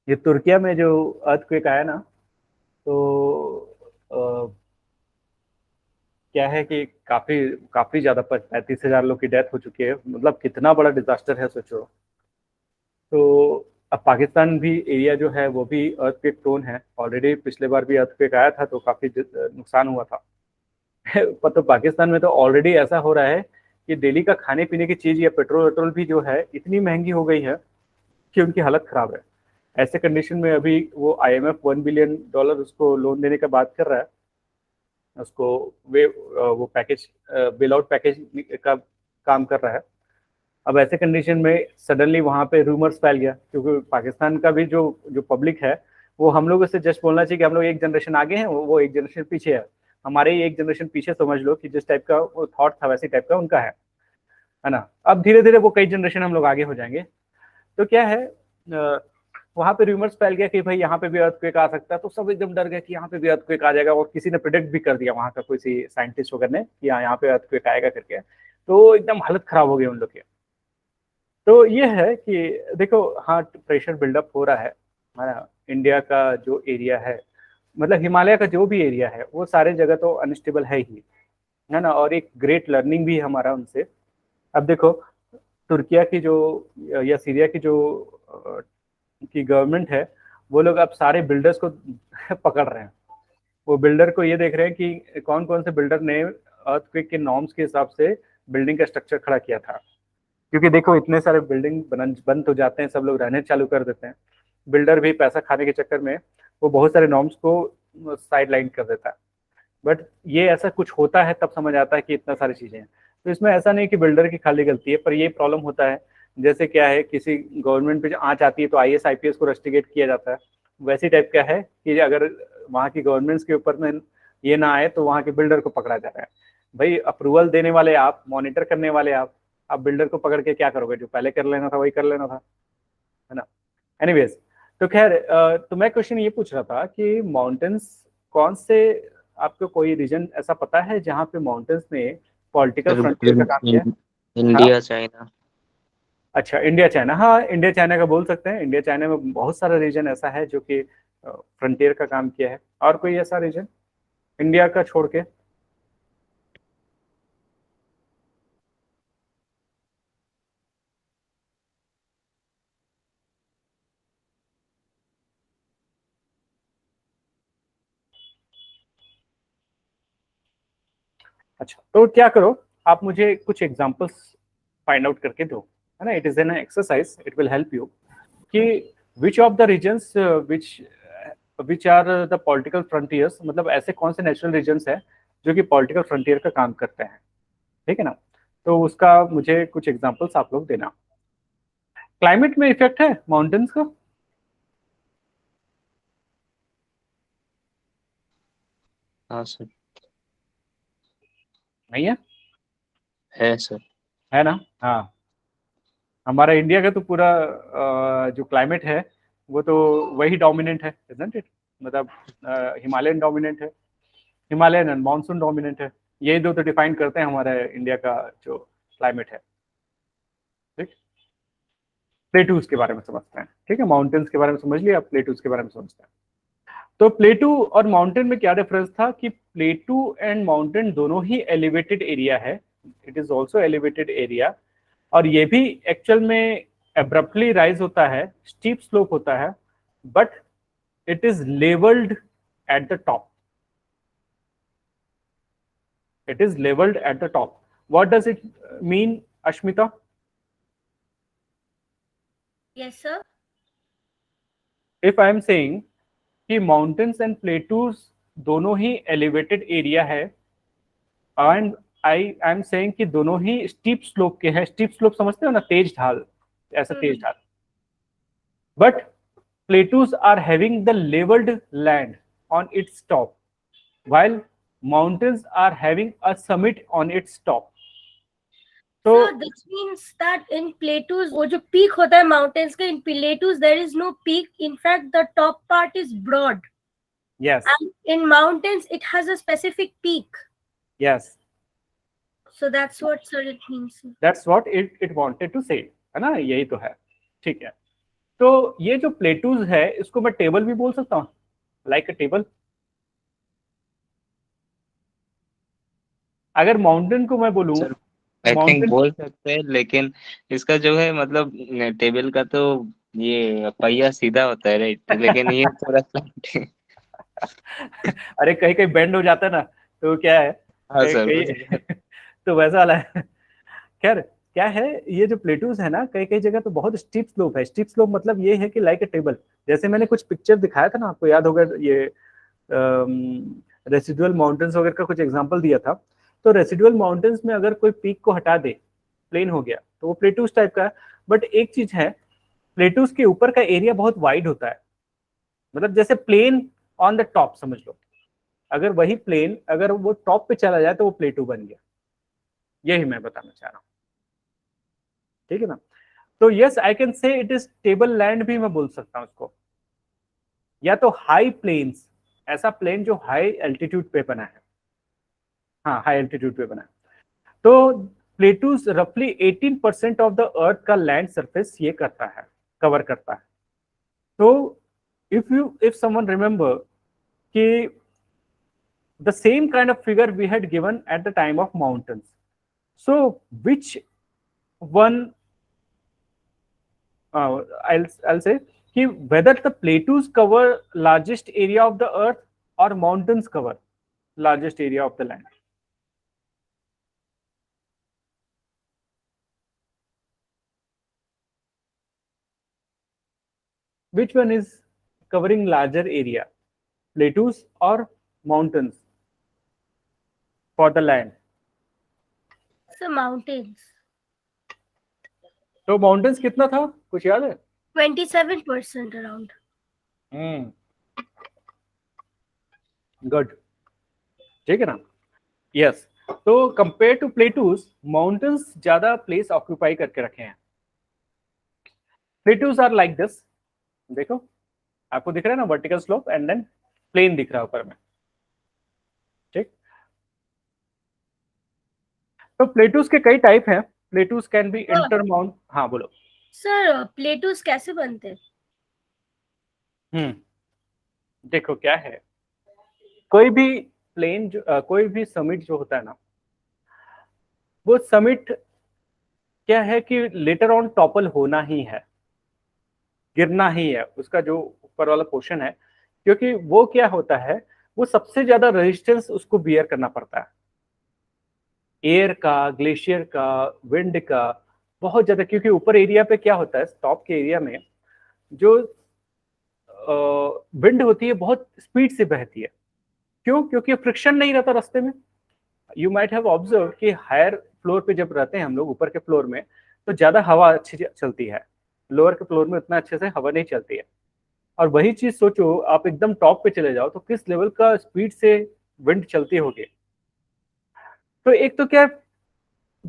ये तुर्किया में जो अर्थक्वेक आया ना, तो क्या है कि काफी काफी ज्यादा 35,000 लोग की डेथ हो चुकी है, मतलब कितना बड़ा डिजास्टर है सोचो। तो अब पाकिस्तान भी एरिया जो है वो भी अर्थक्वेक प्रोन है, ऑलरेडी पिछले बार भी अर्थक्वेक आया था तो काफी नुकसान हुआ था। पर तो पाकिस्तान में तो ऑलरेडी ऐसा हो रहा है कि डेली का खाने पीने की चीज या पेट्रोल वेट्रोल भी जो है इतनी महंगी हो गई है कि उनकी हालत खराब है। ऐसे कंडीशन में अभी वो IMF $1 बिलियन उसको लोन देने का बात कर रहा है, उसको वो पैकेज बेल आउट पैकेज का काम कर रहा है। अब ऐसे कंडीशन में सडनली वहां पे रूमर्स फैल गया, क्योंकि पाकिस्तान का भी जो जो पब्लिक है वो हम लोग से जस्ट बोलना चाहिए कि हम लोग एक जनरेशन आगे हैं, वो एक जनरेशन पीछे है। हमारे ही एक जनरेशन पीछे समझ लो कि जिस टाइप का वो थॉट था वैसे टाइप का उनका है ना। अब धीरे धीरे वो कई जनरेशन हम लोग आगे हो जाएंगे। तो क्या है, वहां पे रूमर्स फैल गया कि भाई यहाँ पे भी अर्थक्वेक आ सकता है, तो सब एकदम डर गए कि यहाँ पे भी अर्थक्वेक आ जाएगा, और किसी ने प्रिडिक्ट भी कर दिया, वहां का किसी साइंटिस्ट वगैरह ने कि यहाँ पे अर्थक्वेक आएगा करके। तो एकदम हालत खराब हो गई उन लोग की। तो ये है कि देखो, हाँ प्रेशर बिल्डअप हो रहा है ना। इंडिया का जो एरिया है, मतलब हिमालय का जो भी एरिया है, वो सारे जगह तो अनस्टेबल है ना, और एक ग्रेट लर्निंग भी है हमारा उनसे। अब देखो, तुर्किया की जो या सीरिया की जो की गवर्नमेंट है, वो लोग अब सारे बिल्डर्स को पकड़ रहे हैं। वो बिल्डर को ये देख रहे हैं कि कौन कौन से बिल्डर ने अर्थक्वेक के नॉर्म्स के हिसाब से बिल्डिंग का स्ट्रक्चर खड़ा किया था। क्योंकि देखो, इतने सारे बिल्डिंग बंद हो जाते हैं, सब लोग रहने चालू कर देते हैं, बिल्डर भी पैसा खाने के चक्कर में वो बहुत सारे नॉर्म्स को साइड लाइन कर देता है। बट ये ऐसा कुछ होता है तब समझ आता है कि इतना सारी चीजें हैं। तो इसमें ऐसा नहीं कि बिल्डर की खाली गलती है, पर ये प्रॉब्लम होता है। जैसे क्या है, किसी गवर्नमेंट पे आंच आती है तो IAS IPS को रस्टिकेट किया जाता है। वैसी टाइप का है कि अगर वहाँ की गवर्नमेंट्स के ऊपर में ये ना आए तो वहाँ के बिल्डर को पकड़ा जा रहा है। भाई अप्रूवल देने वाले आप, मॉनिटर करने वाले आप बिल्डर को पकड़ के क्या करोगे? जो पहले कर लेना था वही कर लेना था, है ना। एनीवेज, तो खैर, तो मैं क्वेश्चन ये पूछ रहा था कि माउंटेन्स कौन से, आपको कोई रीजन ऐसा पता है जहाँ पे माउंटेन्स ने पॉलिटिकल फ्रंटियर का काम किया है? हाँ, इंडिया चाइना। अच्छा, इंडिया चाइना, हाँ इंडिया चाइना का बोल सकते हैं। इंडिया चाइना में बहुत सारा रीजन ऐसा है जो कि फ्रंटियर का काम किया है। और कोई ऐसा रीजन इंडिया का छोड़ के? अच्छा, तो क्या करो, आप मुझे कुछ एग्जांपल्स फाइंड आउट करके दो, है ना। It is an exercise, it will help you कि which of the regions which are the political frontiers, मतलब ऐसे कौन से नेचुरल रीजन्स हैं जो कि पॉलिटिकल फ्रंटियर का काम करते हैं, ठीक है ना। तो उसका मुझे कुछ एग्जांपल्स आप लोग देना। क्लाइमेट में इफेक्ट है माउंटेन्स का? हाँ सर। नहीं है? है सर। है ना। हाँ, हमारा इंडिया का तो पूरा जो क्लाइमेट है वो तो वही डोमिनेंट है, इजंट इट? मतलब हिमालयन डोमिनेंट है, हिमालयन एंड मानसून डोमिनेंट है। ये दो तो डिफाइन करते हैं हमारे इंडिया का जो क्लाइमेट है। ठीक, प्लेटूज के बारे में समझते हैं। ठीक है, माउंटेन्स के बारे में समझ लिया, प्लेटूज के बारे में समझते हैं। तो प्लेटू और माउंटेन में क्या डिफरेंस था कि प्लेटू एंड माउंटेन दोनों ही एलिवेटेड एरिया है, it is also elevated area, और ये भी एक्चुअल में एब्रप्टली राइज होता है, स्टीप स्लोप होता है, but it is leveled at the top, it is leveled at the top. What does it mean, Ashmita? Yes, sir. If I am saying कि mountains and plateaus दोनों ही elevated area है, and I am saying कि दोनों ही steep slope के हैं। steep slope समझते हो ना, तेज ढाल, ऐसा तेज ढाल। But plateaus are having the leveled land on its top, while mountains are having a summit on its top. So this means that in plateaus, वो जो peak होता है mountains के, in plateaus there is no peak. In fact, the top part is broad. Yes. And in mountains, it has a specific peak. Yes. So that's what sir it means. That's what it wanted to say, है ना, यही तो है। ठीक है, तो ये जो प्लेटूज है इसको मैं टेबल भी बोल सकता हूँ, लाइक अ टेबल। अगर माउंटेन को मैं बोलूँ, आई थिंक माउंटेन बोल सकते हैं, लेकिन इसका जो है मतलब टेबल का तो ये पहिया सीधा होता है, राइट, लेकिन ये थोड़ा स्लैंट है। अरे कहीं कहीं बेंड हो जाता है ना, तो क्या है, हाँ सर, कहीं तो वैसा वाला है। खैर, क्या है, ये जो प्लेटूज है ना, कई कई जगह तो बहुत स्टीप स्लोप है। स्टीप स्लोप मतलब ये है कि लाइक अ टेबल, जैसे मैंने कुछ पिक्चर दिखाया था ना, आपको याद होगा, ये रेसिडुअल माउंटेन्स वगैरह का कुछ एग्जांपल दिया था। तो रेसिडुअल माउंटेन्स में अगर कोई पीक को हटा दे, प्लेन हो गया, तो वो प्लेटूज टाइप का है। बट एक चीज है, प्लेटूज के ऊपर का एरिया बहुत वाइड होता है, मतलब जैसे प्लेन ऑन द टॉप समझ लो। अगर वही प्लेन अगर वो टॉप पे चला जाए तो वो प्लेटू बन गया, यही मैं बताना चाह रहा हूँ। ठीक है ना, तो yes I can say it is table land भी मैं बोल सकता हूँ उसको, या तो हाई प्लेन्स, ऐसा प्लेन जो हाई एल्टीट्यूड पे बना है, हाँ हाई एल्टीट्यूड पे बना है। तो प्लेटूज रफली 18% ऑफ द अर्थ का लैंड सरफेस ये करता है, कवर करता है। तो if someone remember कि the same kind of figure we had given at the time of mountains, so which one I'll say कि whether the plateaus cover largest area of the earth or mountains cover largest area of the land? Which one is covering larger area, plateaus or mountains for the land? So mountains. तो mountains कितना था, कुछ याद है? 27% around. Good, ठीक है ना। Yes, तो कंपेयर टू प्लेटूज, माउंटेन्स ज्यादा प्लेस ऑक्यूपाई करके रखे हैं। प्लेटूज आर लाइक दिस, देखो आपको दिख रहा है ना, vertical slope and then plain दिख रहा है ऊपर में। ठीक, तो प्लेटूज के कई टाइप हैं। Plateaus can be intermount. हाँ बोलो सर, प्लेटूज कैसे बनते हैं? देखो क्या है, कोई भी प्लेन कोई भी समिट जो होता है ना, वो समिट क्या है कि लेटर ऑन टॉपल होना ही है, गिरना ही है, उसका जो ऊपर वाला पोर्शन है, क्योंकि वो क्या होता है, वो सबसे ज्यादा रेजिस्टेंस उसको बियर करना पड़ता है, एयर का, ग्लेशियर का, विंड का, बहुत ज्यादा। क्योंकि ऊपर एरिया पे क्या होता है, टॉप के एरिया में जो विंड होती है बहुत स्पीड से बहती है। क्यों? क्योंकि फ्रिक्शन नहीं रहता रास्ते में। यू माइट हैव ऑब्जर्व कि हायर फ्लोर पे जब रहते हैं हम लोग, ऊपर के फ्लोर में, तो ज्यादा हवा अच्छी चलती है, लोअर के फ्लोर में उतना अच्छे से हवा नहीं चलती है। और वही चीज सोचो, आप एकदम टॉप पे चले जाओ तो किस लेवल का स्पीड से विंड चलती होगी। तो एक तो क्या,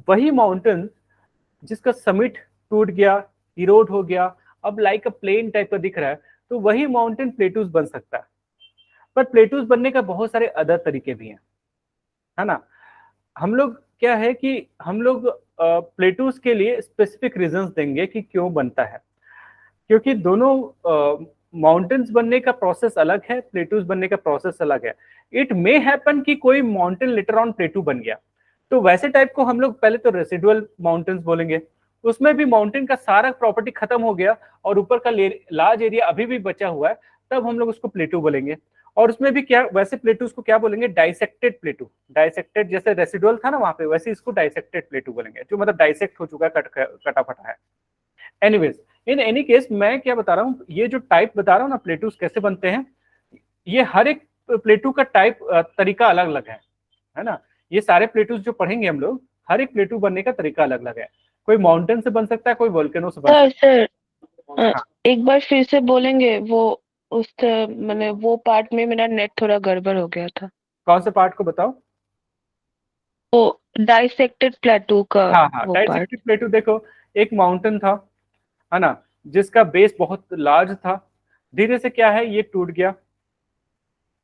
वही माउंटेन जिसका समिट टूट गया, इरोड हो गया, अब लाइक अ प्लेन टाइप का दिख रहा है, तो वही माउंटेन प्लेटूज बन सकता है। पर प्लेटूज बनने का बहुत सारे अदर तरीके भी हैं, है ना। हम लोग क्या है कि हम लोग प्लेटूज के लिए स्पेसिफिक रीजंस देंगे कि क्यों बनता है, क्योंकि दोनों माउंटेन्स बनने का प्रोसेस अलग है, प्लेटूज बनने का प्रोसेस अलग है। इट मे हैपन कि कोई माउंटेन लेटर ऑन प्लेटू बन गया, तो वैसे टाइप को हम लोग पहले तो रेसिडुअल माउंटेन्स बोलेंगे, उसमें भी माउंटेन का सारा प्रॉपर्टी खत्म हो गया और ऊपर का लार्ज एरिया अभी भी बचा हुआ है, तब हम लोग उसको प्लेटू बोलेंगे। और उसमें भी क्या, वैसे प्लेटूज को क्या बोलेंगे, डाइसेक्टेड प्लेटू। डाइसेक्टेड जैसे रेसिडुअल था ना वहां पे, वैसे इसको डाइसेक्टेड प्लेटू बोलेंगे, जो मतलब डाइसेक्ट हो चुका है, कटा फटा है। एनीवेज, इन एनी केस मैं क्या बता रहा हूँ, ये जो टाइप बता रहा हूँ ना प्लेटूज कैसे बनते हैं, ये हर एक प्लेटू का टाइप तरीका अलग अलग है ना। ये सारे प्लेटूज जो पढ़ेंगे हम लोग, हर एक प्लेटू बनने का तरीका अलग अलग है। कोई माउंटेन से बन सकता है, कोई वोल्केनो से बन सर सकता सर है। अ, हाँ, एक बार फिर से बोलेंगे वो, उस मैंने वो पार्ट में मेरा नेट थोड़ा गड़बड़ हो गया था। कौन से पार्ट को बताओ? वो डाइसेक्टेड प्लेटू का हाँ हाँ, वो पार्ट। डाइसेक्टेड प्लेटू देखो, एक माउंटेन था, है ना, जिसका बेस बहुत लार्ज था, धीरे से क्या है ये टूट गया,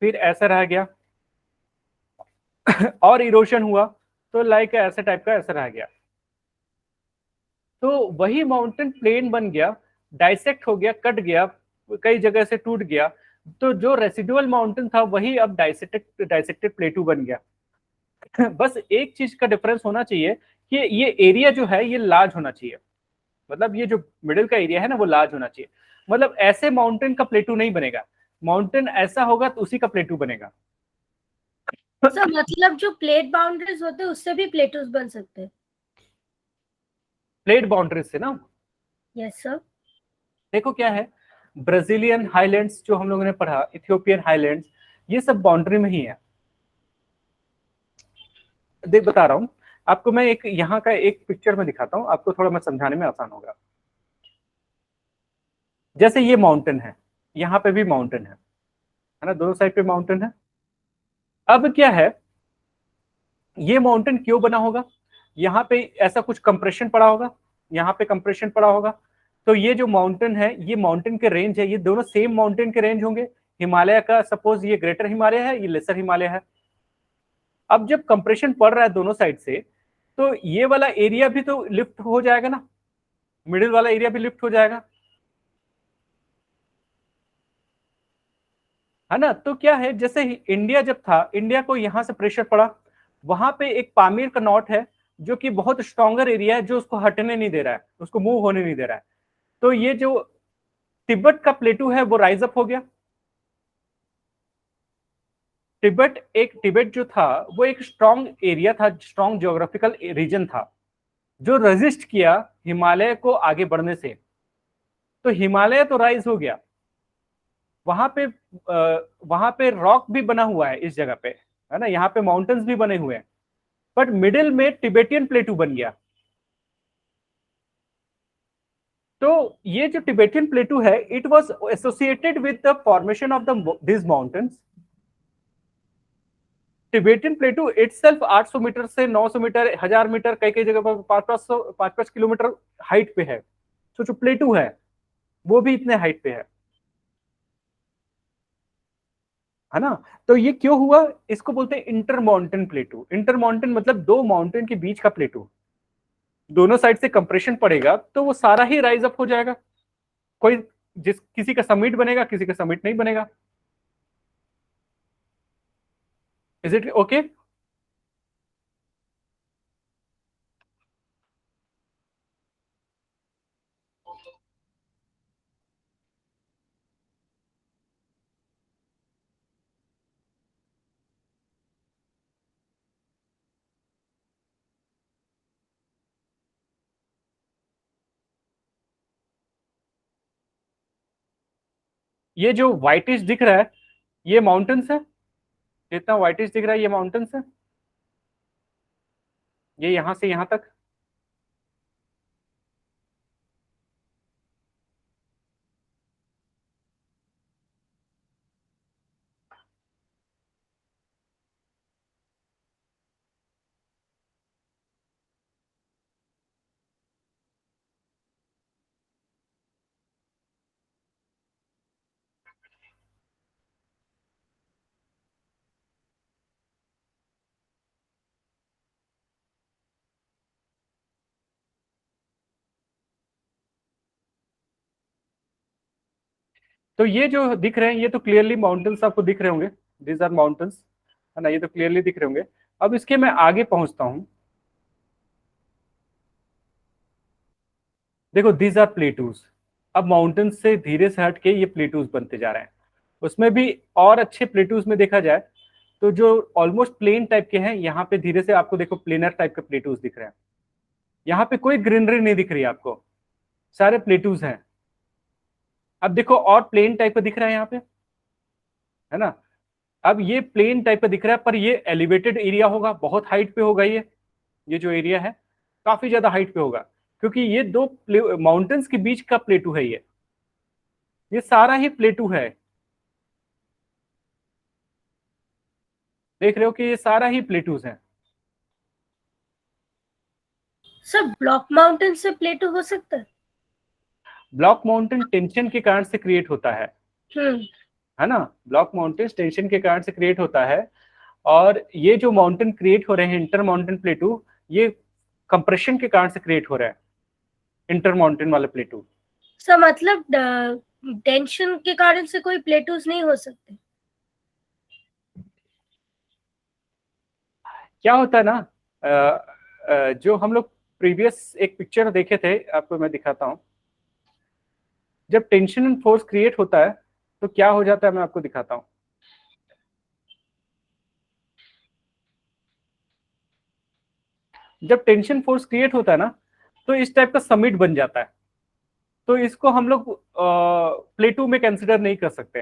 फिर ऐसा रह गया और इरोशन हुआ, तो लाइक ऐसे टाइप का ऐसा रह गया, तो वही माउंटेन प्लेन बन गया, डाइसेक्ट हो गया, कट गया, कई जगह से टूट गया, तो जो रेसिडुअल माउंटेन था वही अब डाइसेक्टेड डाइसेक्टेड प्लेटू बन गया। बस एक चीज का डिफरेंस होना चाहिए कि ये एरिया जो है ये लार्ज होना चाहिए, मतलब ये जो मिडिल का एरिया है ना वो लार्ज होना चाहिए, मतलब ऐसे माउंटेन का प्लेटू नहीं बनेगा, माउंटेन ऐसा होगा तो उसी का प्लेटू बनेगा। सर मतलब जो प्लेट बाउंड्रीज होते हैं उससे भी प्लेटूज बन सकते हैं? प्लेट बाउंड्रीज से ना, यस सर। देखो क्या है, ब्राजीलियन हाईलैंड्स जो हम लोगों ने पढ़ा, इथियोपियन हाईलैंड्स, ये सब बाउंड्री में ही है। देख बता रहा हूँ आपको, मैं एक यहाँ का एक पिक्चर में दिखाता हूँ आपको, थोड़ा मैं समझाने में आसान होगा। जैसे ये माउंटेन है, यहाँ पे भी माउंटेन है ना, दोनों साइड पे माउंटेन है। अब क्या है, ये माउंटेन क्यों बना होगा, यहाँ पे ऐसा कुछ कंप्रेशन पड़ा होगा, यहाँ पे कंप्रेशन पड़ा होगा, तो ये जो माउंटेन है, ये माउंटेन के रेंज है, ये दोनों सेम माउंटेन के रेंज होंगे। हिमालय का सपोज ये ग्रेटर हिमालय है, ये लेसर हिमालय है। अब जब कंप्रेशन पड़ रहा है दोनों साइड से, तो ये वाला एरिया भी तो लिफ्ट हो जाएगा ना, मिडिल वाला एरिया भी लिफ्ट हो जाएगा, है ना। तो क्या है, जैसे इंडिया जब था, इंडिया को यहां से प्रेशर पड़ा, वहां पे एक पामीर का नॉट है जो कि बहुत स्ट्रॉन्गर एरिया है, जो उसको हटने नहीं दे रहा है, उसको मूव होने नहीं दे रहा है, तो ये जो तिब्बत का प्लेटू है वो राइज अप हो गया। तिब्बत जो था वो एक स्ट्रॉन्ग एरिया था, स्ट्रॉन्ग ज्योग्राफिकल रीजन था, जो रेजिस्ट किया हिमालय को आगे बढ़ने से, तो हिमालय तो राइज हो गया। वहां पे वहां पे रॉक भी बना हुआ है इस जगह पे, है ना, यहाँ पे माउंटेन्स भी बने हुए हैं, बट मिडिल में टिबेटियन प्लेटू बन गया। तो ये जो टिबेटियन प्लेटू है, it was associated with the formation of the this mountains. Tibetan plateau itself 800 meter से 900 मीटर, 1000 मीटर, कई कई जगह पर 500 किलोमीटर हाइट पे है। तो जो प्लेटू है वो भी इतने हाइट पे है ना। तो ये क्यों हुआ, इसको बोलते हैं इंटर माउंटेन प्लेटू। इंटर माउंटेन मतलब दो माउंटेन के बीच का प्लेटू, दोनों साइड से कंप्रेशन पड़ेगा तो वो सारा ही राइज अप हो जाएगा, कोई जिस किसी का समिट बनेगा, किसी का समिट नहीं बनेगा। Is it okay? ये जो व्हाइटिश दिख रहा है ये माउंटेन्स है, जितना व्हाइटिश दिख रहा है ये माउंटेन्स है, ये यहां से यहां तक। तो ये जो दिख रहे हैं ये तो क्लियरली माउंटेन्स आपको दिख रहे होंगे, दीज आर माउंटेन्स, है ना, ये तो क्लियरली दिख रहे होंगे। अब इसके मैं आगे पहुंचता हूं, देखो दीज आर प्लेटूज। अब माउंटेन्स से धीरे से हट के ये प्लेटूज बनते जा रहे हैं। उसमें भी और अच्छे प्लेटूज में देखा जाए तो जो ऑलमोस्ट प्लेन टाइप के हैं, यहाँ पे धीरे से आपको देखो प्लेनर टाइप के प्लेटूज दिख रहे हैं। यहाँ पे कोई ग्रीनरी नहीं दिख रही आपको, सारे प्लेटूज हैं। अब देखो और प्लेन टाइप का दिख रहा है यहाँ पे, है ना। अब ये प्लेन टाइप का दिख रहा है पर ये एलिवेटेड एरिया होगा, बहुत हाइट पे होगा। ये जो एरिया है काफी ज्यादा हाइट पे होगा, क्योंकि ये दो माउंटेन्स के बीच का प्लेटू है। ये सारा ही प्लेटू है, देख रहे हो कि ये सारा ही प्लेटूज हैं। सर ब्लॉक माउंटेन से प्लेटू हो सकता है? ब्लॉक माउंटेन टेंशन के कारण से क्रिएट होता है ना। ब्लॉक माउंटेन टेंशन के कारण से क्रिएट होता है। और ये जो माउंटेन क्रिएट हो रहे हैं इंटर माउंटेन प्लेटू, ये कंप्रेशन के कारण से क्रिएट हो रहा है, इंटर माउंटेन वाले प्लेटू। सर मतलब टेंशन के कारण से कोई प्लेटूज नहीं हो सकते? क्या होता है ना, जो हम लोग प्रीवियस एक पिक्चर देखे थे, आपको मैं दिखाता हूं। जब टेंशन एंड फोर्स क्रिएट होता है तो क्या हो जाता है, मैं आपको दिखाता हूं। जब टेंशन फोर्स क्रिएट होता है ना, तो इस टाइप का समिट बन जाता है। तो इसको हम लोग प्लेटू में कंसिडर नहीं कर सकते,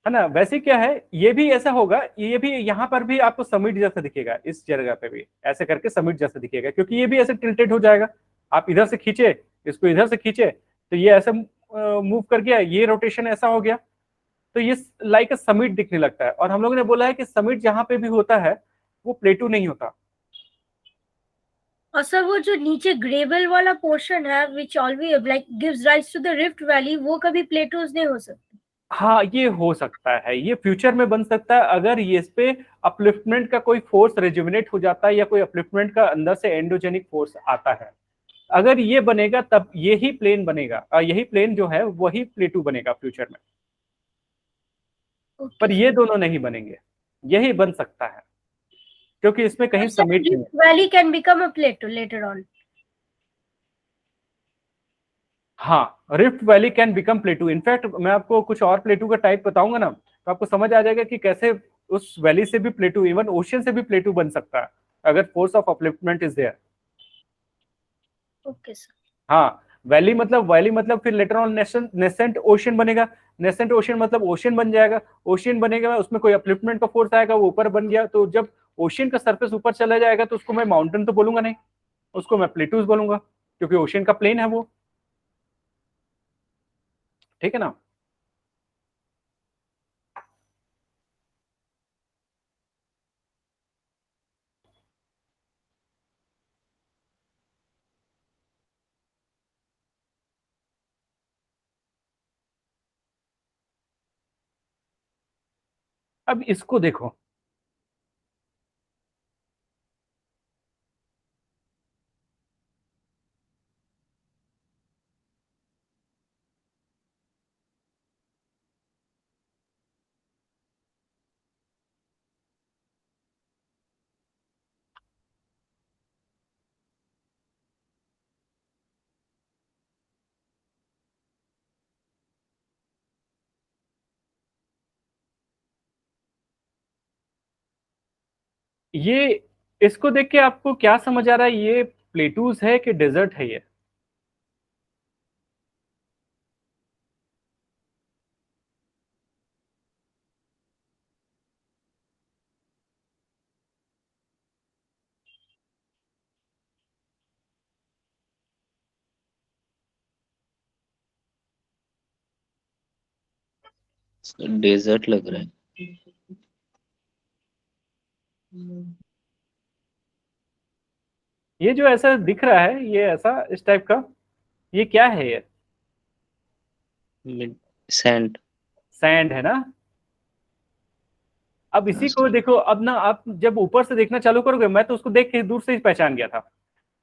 है ना। वैसे क्या है, ये भी ऐसा होगा, ये भी यहाँ पर भी आपको समिट जैसा दिखेगा, इस जगह पे भी ऐसे करके समिट जैसा दिखेगा, क्योंकि ये भी ऐसे टिल्टेड हो जाएगा। आप इधर से खींचे, इसको इधर से खींचे तो ये ऐसे मूव कर गया, ये रोटेशन ऐसा हो गया, तो ये लाइक समिट दिखने लगता है। और हम लोगों ने बोला है कि समिट जहां पे भी होता है वो प्लेटू नहीं होता। और सर वो जो नीचे ग्रेवल वाला पोर्शन है which always like gives rise to the rift valley, वो कभी प्लेटूज नहीं हो सकते? हाँ, ये हो सकता है, ये फ्यूचर में बन सकता है, अगर ये इस पे अपलिफ्टमेंट का कोई फोर्स रेजुविनेट हो जाता है या कोई अपलिफ्टमेंट का अंदर से एंडोजेनिक फोर्स आता है। अगर ये बनेगा तब यही प्लेन बनेगा, यही प्लेन जो है वही प्लेटू बनेगा फ्यूचर में। पर ये दोनों नहीं बनेंगे, यही बन सकता है, क्योंकि इसमें कहीं समिट नहीं है। rift valley can become a plateau later on? हाँ, rift valley can become प्लेटू। In fact मैं आपको कुछ और प्लेटू का टाइप बताऊंगा ना, तो आपको समझ आ जाएगा कि कैसे उस वैली से भी प्लेटू, इवन ओशियन से भी प्लेटू बन सकता है, अगर force of upliftment is there. Okay sir. हाँ, वैली मतलब फिर लेटर ऑन नेसेंट ओशियन बनेगा। नेसेंट ओशियन मतलब ओशियन बन जाएगा। ओशियन बनेगा, उसमें कोई अपलिफ्टमेंट का फोर्स आएगा, वो ऊपर बन गया। तो जब ओशियन का सरफेस ऊपर चला जाएगा तो उसको मैं माउंटेन तो बोलूंगा नहीं, उसको मैं प्लेटूज बोलूंगा, क्योंकि ओशियन का प्लेन है वो। ठीक है ना। अब इसको देखो, ये इसको देख के आपको क्या समझ आ रहा है, ये प्लेटूज है कि डेजर्ट है ये? डेजर्ट लग रहा है। ये जो ऐसा दिख रहा है, ये ऐसा इस टाइप का, ये क्या है? ये सैंड। सैंड है ना। अब इसी को देखो, अब ना आप जब ऊपर से देखना चालू करोगे, मैं तो उसको देख के दूर से ही पहचान गया था,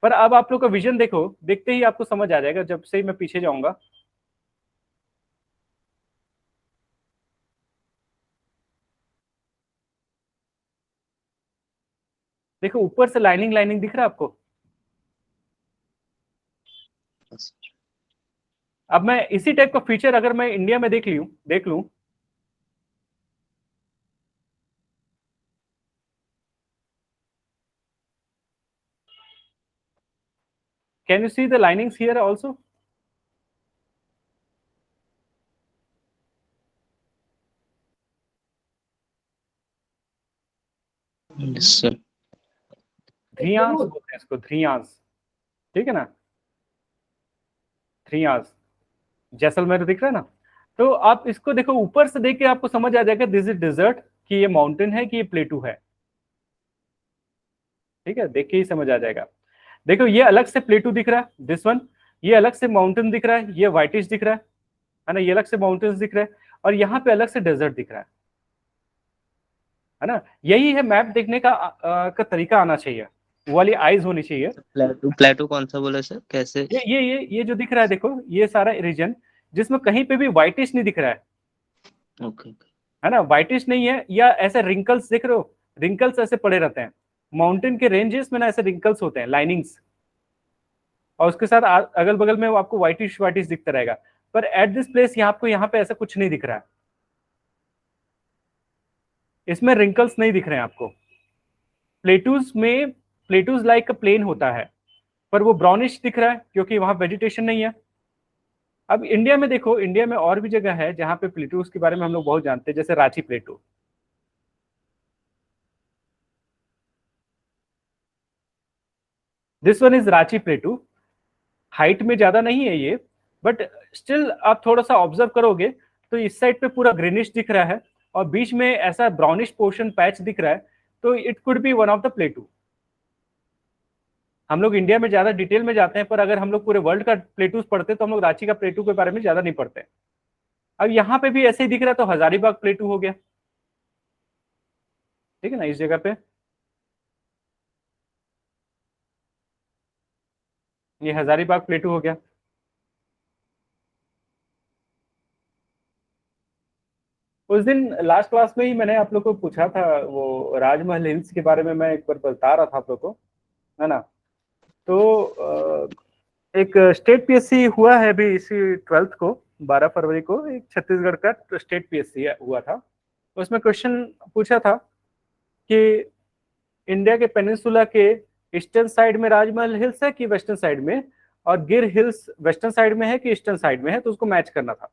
पर अब आप लोग का विजन देखो, देखते ही आपको समझ आ जाएगा। जब से ही मैं पीछे जाऊंगा, देखो ऊपर से लाइनिंग लाइनिंग दिख रहा है आपको। अब मैं इसी टाइप का फीचर अगर मैं इंडिया में देख लूं, can you see the linings here also? Sir Dhriyansh बोलते हैं इसको, ध्रियांश, ठीक है ना, ध्रियांश, जैसलमेर दिख रहा है ना। तो आप इसको देखो ऊपर से देख के आपको समझ आ जाएगा दिस इज डिजर्ट, कि ये माउंटेन है कि ये प्लेटू है, ठीक है, देख के ही समझ आ जाएगा। देखो ये अलग से प्लेटू दिख रहा है, दिस वन, ये अलग से माउंटेन दिख रहा है, ये व्हाइटिश दिख रहा है ना, ये अलग से माउंटेन्स दिख रहा है, और यहाँ पे अलग से डेजर्ट दिख रहा है ना। यही है मैप देखने का तरीका आना चाहिए, वो वाली आईज होनी चाहिए। प्लेटू कौन सा बोला सर, कैसे? ये जो दिख रहा है देखो, ये सारा रीजन जिसमें कहीं पे भी व्हाइटिश नहीं दिख रहा है, ओके है ना, व्हाइटिश नहीं है, या ऐसे रिंकल्स देख रहे हो, रिंकल्स ऐसे पड़े रहते हैं माउंटेन के रेंजेस में ना, ऐसे रिंकल्स होते हैं, लाइनिंग्स, और उसके साथ अगल बगल में वो आपको व्हाइटिश व्हाइटिश दिखता रहेगा। पर एट दिस प्लेस आपको यहाँ पे ऐसा कुछ नहीं दिख रहा है, इसमें रिंकल्स नहीं दिख रहे हैं आपको। प्लेटूज में, प्लेटूज लाइक प्लेन होता है, पर वो ब्राउनिश दिख रहा है क्योंकि वहां वेजिटेशन नहीं है। अब इंडिया में देखो, इंडिया में और भी जगह है जहां पे प्लेटूज के बारे में हम लोग बहुत जानते हैं, जैसे Ranchi प्लेटू, this one is Ranchi प्लेटू। Height में ज्यादा नहीं है ये, बट स्टिल आप थोड़ा सा ऑब्जर्व करोगे तो इस साइड पे पूरा ग्रीनिश दिख रहा है और बीच में ऐसा ब्राउनिश पोर्शन पैच दिख रहा है, तो it could be one of the प्लेटू। हम लोग इंडिया में ज्यादा डिटेल में जाते हैं, पर अगर हम लोग पूरे वर्ल्ड का प्लेटूज पढ़ते तो हम लोग रांची का प्लेटू के बारे में ज्यादा नहीं पढ़ते। अब यहाँ पे भी ऐसे ही दिख रहा है, तो हजारीबाग प्लेटू हो गया, ठीक है ना, इस जगह पे ये हजारीबाग प्लेटू हो गया। उस दिन लास्ट क्लास में ही मैंने आप लोग को पूछा था, वो राजमहल हिल्स के बारे में मैं एक बार बता रहा था आप लोग को, है ना। तो एक स्टेट पीएससी हुआ है अभी इसी 12th को, 12 फरवरी को, एक छत्तीसगढ़ का स्टेट पीएससी हुआ था। उसमें क्वेश्चन पूछा था कि इंडिया के पेनिनसुला के ईस्टर्न साइड में राजमहल हिल्स है कि वेस्टर्न साइड में, और गिर हिल्स वेस्टर्न साइड में है कि ईस्टर्न साइड में है, तो उसको मैच करना था।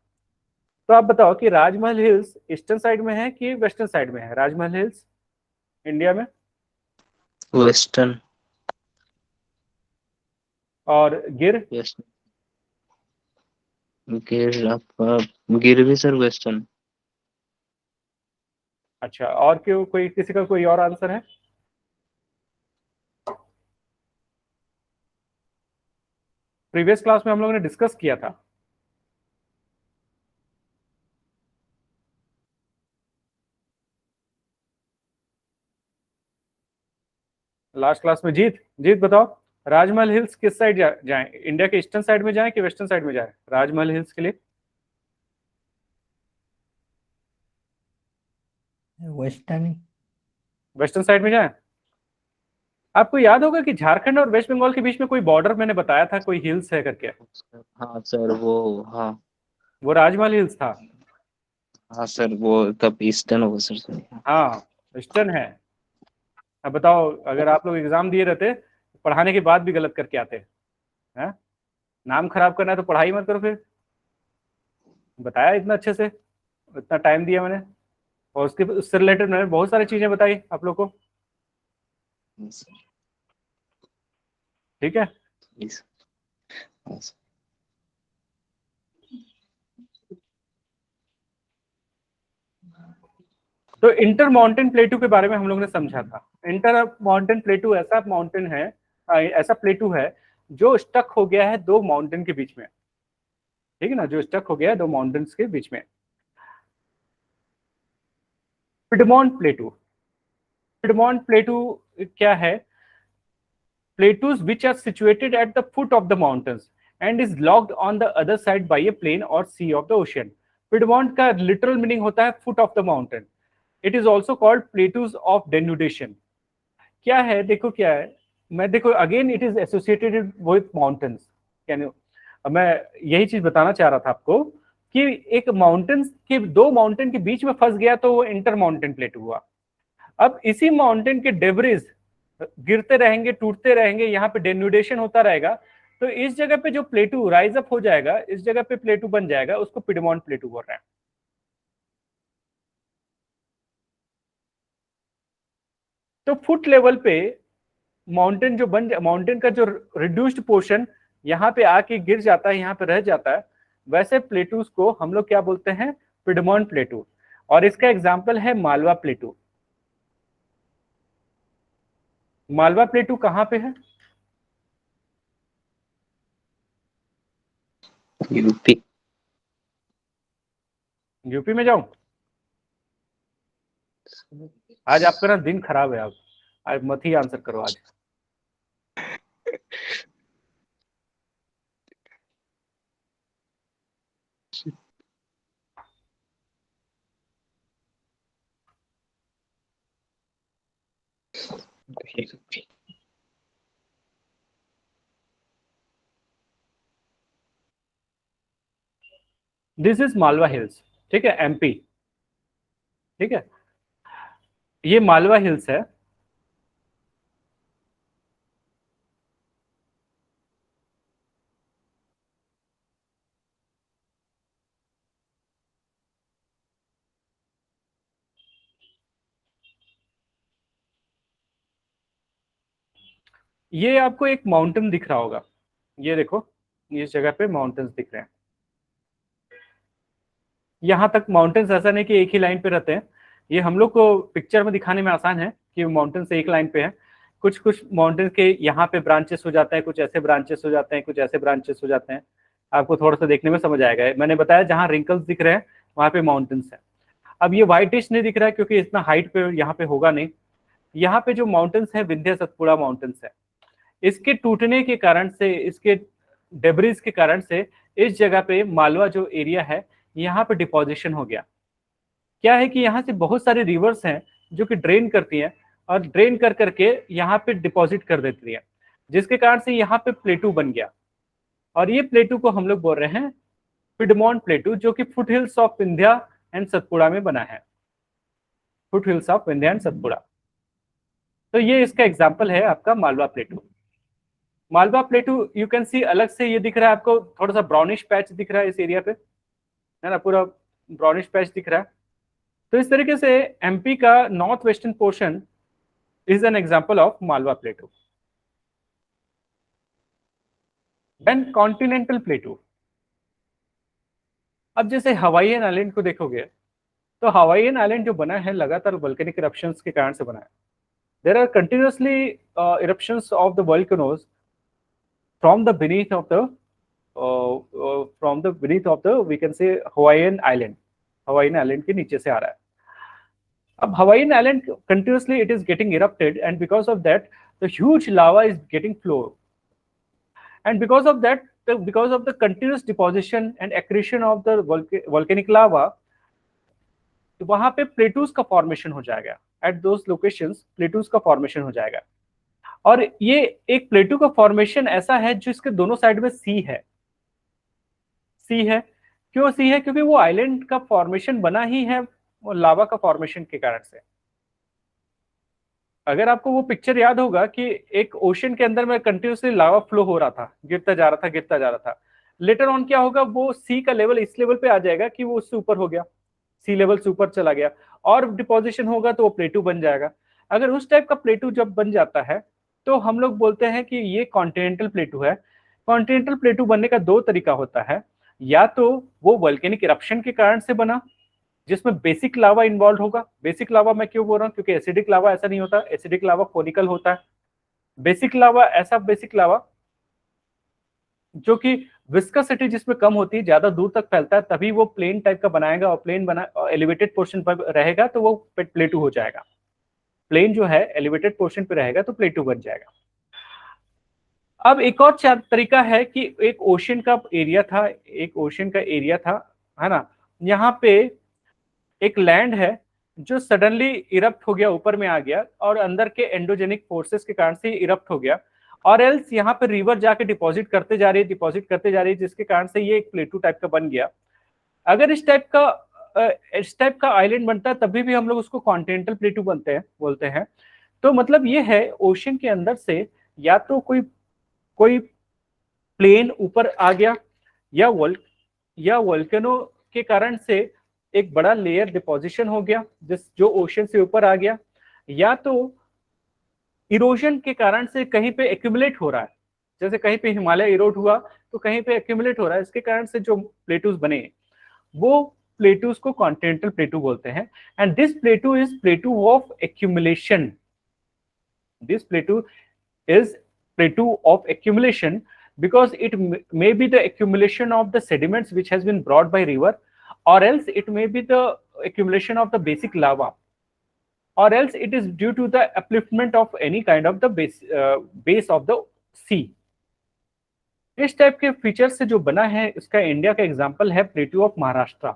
तो आप बताओ कि राजमहल हिल्स ईस्टर्न साइड में है कि वेस्टर्न साइड में है, राजमहल हिल्स इंडिया में, वेस्टर्न। और गिर? गिर आपका, गिर भी सर वेस्टर्न। अच्छा, और क्यों, कोई किसी का कोई और आंसर है? प्रीवियस क्लास में हम लोगों ने डिस्कस किया था। लास्ट क्लास में जीत बताओ, राजमहल हिल्स किस साइड जाएं, इंडिया के ईस्टर्न साइड में जाएं कि वेस्टर्न साइड में जाएं राजमहल हिल्स के लिए? वेस्टर्न साइड में जाएं। आपको याद होगा कि झारखंड और वेस्ट बंगाल के बीच में कोई बॉर्डर मैंने बताया था, कोई हिल्स है करके। हाँ सर वो, हाँ वो राजमहल हिल्स था। हाँ सर वो तब ईस्टर्न होगा सर। हाँ ईस्टर्न है। अब बताओ, अगर आप लोग एग्जाम दिए रहते, पढ़ाने के बाद भी गलत करके आते हैं, नाम खराब करना है तो पढ़ाई मत करो फिर। बताया इतना अच्छे से, इतना टाइम दिया मैंने, और उससे रिलेटेड मैंने बहुत सारी चीजें बताई आप लोग को, ठीक है। तो इंटर माउंटेन प्लेटू के बारे में हम लोग ने समझा था। इंटर माउंटेन प्लेटू ऐसा माउंटेन है, ऐसा प्लेटू है जो स्टक हो गया है दो माउंटेन के बीच में, ठीक है ना, जो स्टक हो गया है दो माउंटेन्स के बीच में। पिडमोंट प्लेटू, पिडमोंट प्लेटू क्या है? Plateaus which are situated at the foot of the mountains and is locked on the other side by a plain or sea of the ocean. Piedmont का literal meaning होता है foot of the mountain. It is also called plateaus of denudation. क्या है, देखो क्या है, मैं देखो again it is associated with mountains. यानी मैं यही चीज बताना चाह रहा था आपको कि एक माउंटेन्स के, दो माउंटेन के बीच में फंस गया तो वो इंटर माउंटेन प्लेटू हुआ। अब इसी माउंटेन के डेब्रिज गिरते रहेंगे, टूटते रहेंगे, यहाँ पे डेन्यूडेशन होता रहेगा, तो इस जगह पे जो प्लेटू राइज अप हो जाएगा, इस जगह पे प्लेटू बन जाएगा, उसको पिडमॉन्ट प्लेटू बोल रहे हैं। तो फुट लेवल पे माउंटेन जो माउंटेन का जो रिड्यूस्ड पोर्शन यहाँ पे आके गिर जाता है, यहाँ पे रह जाता है, वैसे प्लेटूज को हम लोग क्या बोलते हैं, पिडमॉन्ट प्लेटू। और इसका एग्जाम्पल है मालवा प्लेटू। मालवा प्लेटू कहाँ पे है? यूपी। यूपी में जाऊं? आज आपका ना दिन खराब है, आप आज मत ही आंसर करो आज। दिस इज मालवा हिल्स, ठीक है, एमपी, ठीक है, ये मालवा हिल्स है। ये आपको एक माउंटेन दिख रहा होगा, ये देखो, इस जगह पे माउंटेन्स दिख रहे हैं। यहाँ तक माउंटेन्स ऐसा नहीं कि एक ही लाइन पे रहते हैं, ये हम लोग को पिक्चर में दिखाने में आसान है कि माउंटेन्स एक लाइन पे है। कुछ कुछ माउंटेन्स के यहाँ पे ब्रांचेस हो जाते हैं, कुछ ऐसे ब्रांचेस हो जाते हैं, कुछ ऐसे ब्रांचेस हो जाते हैं। आपको थोड़ा सा देखने में समझ आएगा। मैंने बताया जहाँ रिंकल्स दिख रहे हैं वहाँ पे माउंटेन्स है। अब ये व्हाइटिश नहीं दिख रहा है क्योंकि इतना हाइट पे यहाँ पे होगा नहीं। यहाँ पे जो माउंटेन्स है विंध्य सतपुड़ा माउंटेन्स है। इसके टूटने के कारण से, इसके डेब्रिज के कारण से इस जगह पे मालवा जो एरिया है यहाँ पे डिपोजिशन हो गया। क्या है कि यहाँ से बहुत सारे रिवर्स हैं जो कि ड्रेन करती हैं और ड्रेन कर करके यहाँ पे डिपॉजिट कर देती है, जिसके कारण से यहाँ पे प्लेटू बन गया। और ये प्लेटू को हम लोग बोल रहे हैं पिडमॉन्ट प्लेटू, जो कि foot hills of Vindhya and Satpura में बना है। Foot hills of Vindhya and Satpura, तो ये इसका एग्जाम्पल है आपका मालवा प्लेटू। मालवा प्लेटू यू कैन सी अलग से ये दिख रहा है आपको, थोड़ा सा ब्राउनिश पैच दिख रहा है इस एरिया पे, है ना, पूरा ब्राउनिश पैच दिख रहा है। तो इस तरीके से एमपी का north western portion is an example of Malwa plateau. Then continental plateau. अब जैसे हवाईयन आइलैंड को देखोगे तो हवाईयन आइलैंड जो बना है लगातार वोल्केनिक इरप्शंस के कारण से बना है। There are continuously eruptions of the volcanoes from the beneath of the we can say Hawaiian island। Hawaiian island के नीचे से आ रहा है। अब Hawaiian island continuously it is getting erupted, and because of that the huge lava is getting flow, and because of that because of the continuous deposition and accretion of the volcanic lava, वहां पे plateaus का formation हो जाएगा। At those locations plateaus का formation हो जाएगा। और ये एक प्लेटू का फॉर्मेशन ऐसा है जो इसके दोनों साइड में सी है। सी है, क्यों सी है? क्योंकि वो आइलैंड का फॉर्मेशन बना ही है वो लावा का फॉर्मेशन के कारण से। अगर आपको वो पिक्चर याद होगा कि एक ओशन के अंदर में कंटिन्यूसली लावा फ्लो हो रहा था, गिरता जा रहा था, गिरता जा रहा था। लेटर ऑन क्या होगा, वो सी का लेवल इस लेवल पे आ जाएगा कि वो उससे ऊपर हो गया, सी लेवल से ऊपर चला गया, और डिपोजिशन होगा तो वो प्लेटू बन जाएगा। अगर उस टाइप का प्लेटू जब बन जाता है तो हम लोग बोलते हैं कि ये कॉन्टिनेंटल प्लेटू है। कॉन्टिनेंटल प्लेटू बनने का दो तरीका होता है, या तो वो वोल्केनिक इरप्शन के कारण से बना जिसमें बेसिक लावा इन्वॉल्व होगा। बेसिक लावा मैं क्यों बोल रहा हूँ, क्योंकि एसिडिक लावा ऐसा नहीं होता, एसिडिक लावा कोनिकल होता है। बेसिक लावा ऐसा बेसिक लावा जो कि विस्कोसिटी जिसमें कम होती है, ज्यादा दूर तक फैलता है, तभी वो प्लेन टाइप का बनाएगा, और प्लेन बना एलिवेटेड पोर्शन पर रहेगा तो वो प्लेटू हो जाएगा। प्लेन जो है एलिवेटेड पोर्शन पे रहेगा तो प्लेटू बन जाएगा। अब एक और तरीका है कि एक ओशन का एरिया था, एक ओशन का एरिया था, है ना, यहाँ पे एक लैंड है जो सडनली इरप्ट हो गया, ऊपर में आ गया और अंदर के एंडोजेनिक फोर्सेस के कारण से इरप्ट हो गया, और एल्स यहाँ पे रिवर जाके डिपॉजिट करते जा रही है, जिसके कारण से ये एक प्लेटू टाइप का बन गया। अगर इस टाइप का आइलैंड बनता है तभी भी हम लोग उसको कॉन्टिनेंटल प्लेटू बोलते हैं। तो मतलब ये है ओशन के अंदर से या तो कोई प्लेन ऊपर आ गया, या वोल्केनो के कारण से एक बड़ा लेयर डिपोजिशन हो गया जो ओशन से ऊपर आ गया, या तो इरोजन के कारण से कहीं पे एक्यूमुलेट हो रहा है, जैसे कहीं पे हिमालय इरोड हुआ तो कहीं पे एक्यूमुलेट हो रहा है, इसके कारण से जो प्लेटूज बने वो प्लेटूज को कॉन्टिनेंटल प्लेटू बोलते हैं। And this प्लेटू is प्लेटू of accumulation. This प्लेटू is plateau of accumulation because it may be the accumulation of the sediments which has been brought by river, or else it may be the accumulation of the basic lava, or else it is due to the upliftment of any kind of the base of the sea. इस type के feature से जो बना है इसका India का example है plateau of Maharashtra.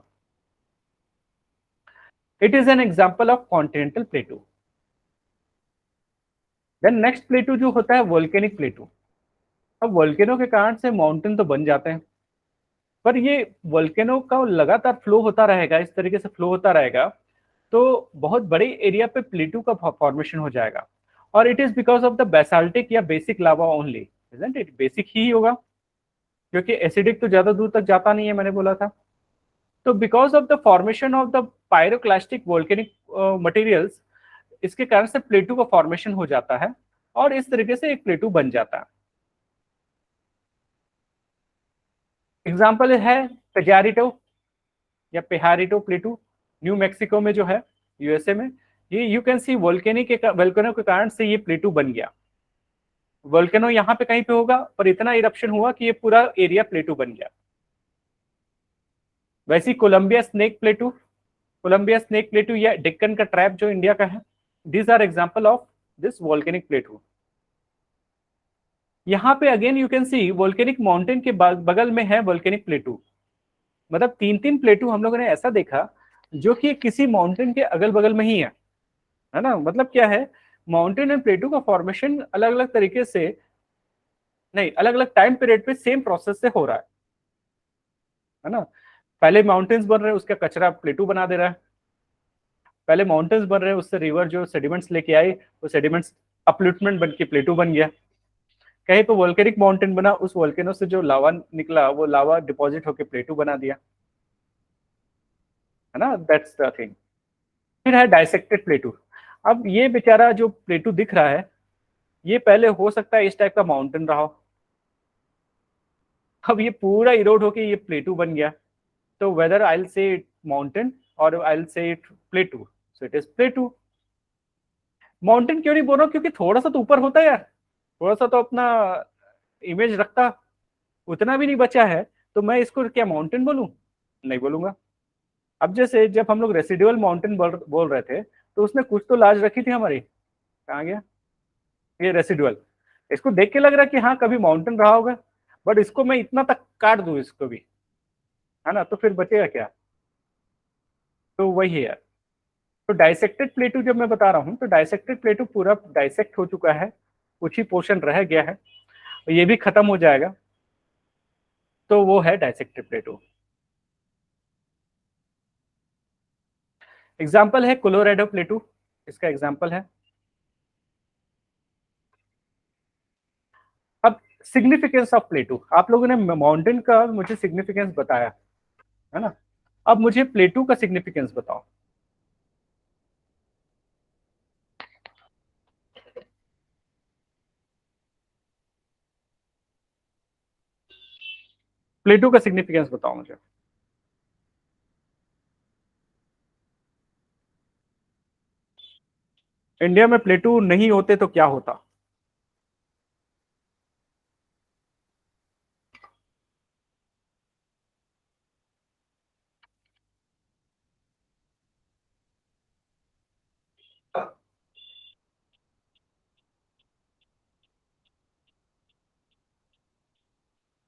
It is an example of continental plateau. Then next plateau जो होता है वोल्केनिक प्लेटू। अब वोल्केनो के कारण से माउंटेन तो बन जाते हैं, पर ये वोल्केनो का लगातार फ्लो होता रहेगा, इस तरीके से फ्लो होता रहेगा तो बहुत बड़े एरिया पे प्लेटू का फॉर्मेशन हो जाएगा, और it is because of the basaltic या basic lava only, isn't it? Basic ही होगा क्योंकि एसिडिक तो ज्यादा दूर तक जाता नहीं है, मैंने बोला था। तो because of the formation of the pyroclastic volcanic materials, इसके कारण से प्लेटू का फॉर्मेशन हो जाता है और इस तरीके से एक प्लेटू बन जाता है। एग्जाम्पल है पेजारिटो या पेहारिटो प्लेटू, न्यू मैक्सिको में जो है, यूएसए में। ये यू कैन सी वोल्केनो के कारण से ये प्लेटू बन गया। वोल्केनो यहाँ पे कहीं पे होगा पर इतना इरप्शन हुआ कि ये पूरा एरिया प्लेटू बन गया। वैसी कोलंबिया स्नेक प्लेटू या डेक्कन का ट्रैप जो इंडिया का है, these are example of this volcanic plateau. यहाँ पे again you can see volcanic mountain के बगल में है वोल्केनिक प्लेटू। मतलब तीन प्लेटू हम लोगों ने ऐसा देखा जो कि किसी माउंटेन के अगल बगल में ही है ना। मतलब क्या है, माउंटेन एंड प्लेटू का फॉर्मेशन अलग अलग तरीके से नहीं, अलग अलग टाइम पीरियड पे सेम प्रोसेस से हो रहा है ना। पहले माउंटेन्स बन रहे हैं, उसका कचरा प्लेटू बना दे रहा है। पहले माउंटेन्स बन रहे हैं, उससे रिवर जो सेडिमेंट्स लेके आई, वो सेडिमेंट्स अपलिफ्टमेंट बन के प्लेटू बन गया। कहीं पे वोल्केनिक माउंटेन बना, उस वोल्केनो से जो लावा निकला वो लावा डिपॉजिट होके प्लेटू बना दिया, है ना। That's the thing. फिर है डाइसेक्टेड प्लेटू। अब ये बेचारा जो प्लेटू दिख रहा है, ये पहले हो सकता है इस टाइप का माउंटेन रहा हो, अब ये पूरा इरोड होके ये प्लेटू बन गया। तो whether I will say it mountain और I will say it plateau, so it is plateau. Mountain क्यों नहीं बोल रहा हूँ, क्योंकि थोड़ा सा तो ऊपर होता है यार, थोड़ा सा तो अपना इमेज रखता, उतना भी नहीं बचा है, तो मैं इसको क्या माउंटेन बोलूं? नहीं बोलूंगा। अब जैसे जब हम लोग रेसिडुअल माउंटेन बोल रहे थे तो उसने कुछ तो लाज रखी थी हमारी, कहाँ गया ये रेसिडुअल? इसको देख के लग रहा है कि हाँ कभी माउंटेन रहा होगा, बट इसको मैं इतना तक काट दूं इसको भी, है ना, तो फिर बचेगा क्या? तो वही है यार। तो डाइसेक्टेड प्लेटू जब मैं बता रहा हूँ तो डाइसेक्टेड प्लेटू पूरा डाइसेक्ट हो चुका है, कुछ ही पोर्शन रह गया है, ये भी खत्म हो जाएगा, तो वो है डाइसेक्टेड प्लेटू। एग्जाम्पल है कोलोराडो प्लेटू, इसका एग्जाम्पल है। अब सिग्निफिकेंस ऑफ प्लेटू, आप लोगों ने माउंटेन का मुझे सिग्निफिकेंस बताया, है ना। अब मुझे प्लेटू का सिग्निफिकेंस बताओ। प्लेटू का सिग्निफिकेंस बताओ मुझे। इंडिया में प्लेटू नहीं होते तो क्या होता?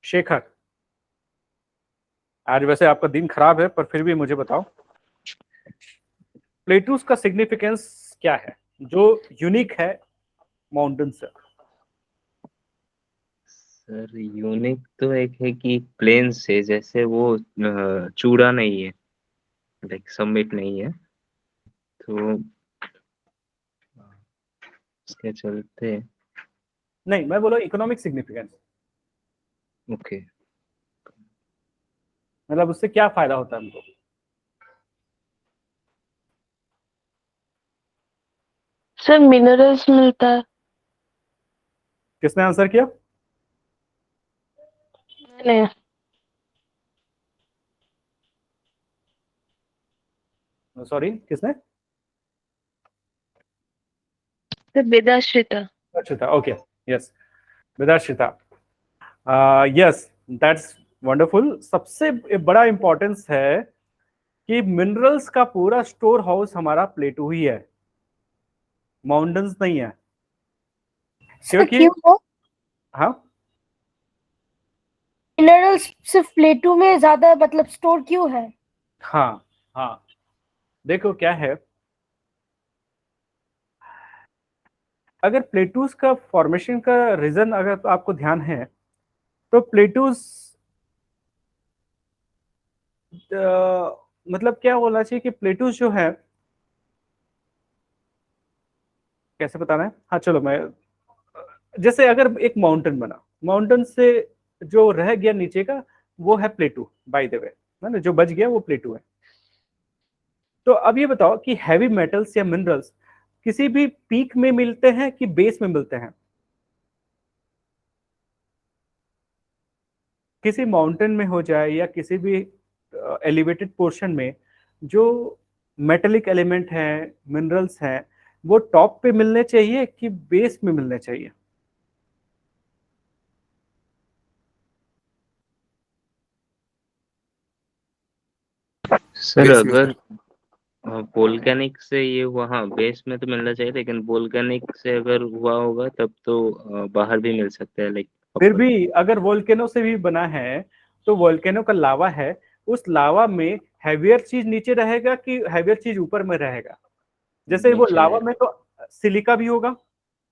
शेखर, आज वैसे आपका दिन खराब है पर फिर भी मुझे बताओ। प्लेटूज का सिग्निफिकेंस क्या है जो यूनिक है माउंटेन से? सर यूनिक तो एक है कि प्लेन से जैसे वो चूड़ा नहीं है, लाइक समिट नहीं है, तो इसके चलते नहीं, मैं बोला इकोनॉमिक सिग्निफिकेंस, ओके। मतलब उससे क्या फायदा होता है हमको? सर मिनरल्स मिलता है। किसने आंसर किया? मैंने। सॉरी, किसने? Sir Vedashrita. Akshita, okay, yes, Vedashrita. Yes, that's wonderful. सबसे बड़ा इंपॉर्टेंस है कि मिनरल्स का पूरा स्टोर हाउस हमारा प्लेटू ही है, माउंटेन्स नहीं है। सर क्योंकि क्यों है हाँ, मिनरल्स सिर्फ प्लेटू में ज्यादा मतलब स्टोर क्यों है? हाँ, हाँ, देखो क्या है, अगर प्लेटूज का फॉर्मेशन का रीजन अगर तो आपको ध्यान है, तो प्लेटूज मतलब क्या बोलना चाहिए कि प्लेटूज जो है, कैसे बताना है, हाँ चलो मैं, जैसे अगर एक माउंटेन बना, माउंटेन से जो रह गया नीचे का वो है प्लेटू, बाय द वे, है ना, जो बच गया वो प्लेटू है। तो अब ये बताओ कि हैवी मेटल्स या मिनरल्स किसी भी पीक में मिलते हैं कि बेस में मिलते हैं? किसी माउंटेन में हो जाए या किसी भी एलिवेटेड पोर्शन में, जो मेटेलिक एलिमेंट है, मिनरल्स हैं, वो टॉप पे मिलने चाहिए कि बेस में मिलने चाहिए? सर बेस में अगर सर। वोल्केनिक से ये वहाँ बेस में तो मिलना चाहिए, लेकिन वोल्केनिक से अगर हुआ होगा तब तो बाहर भी मिल सकता है, लाइक फिर अपर। भी अगर वोल्केनो से भी बना है, तो वोल्केनो का लावा है, उस लावा में हैवियर चीज नीचे रहेगा कि हैवियर चीज ऊपर में रहेगा? जैसे वो नीचे लावा में रहेगा। तो सिलिका भी होगा,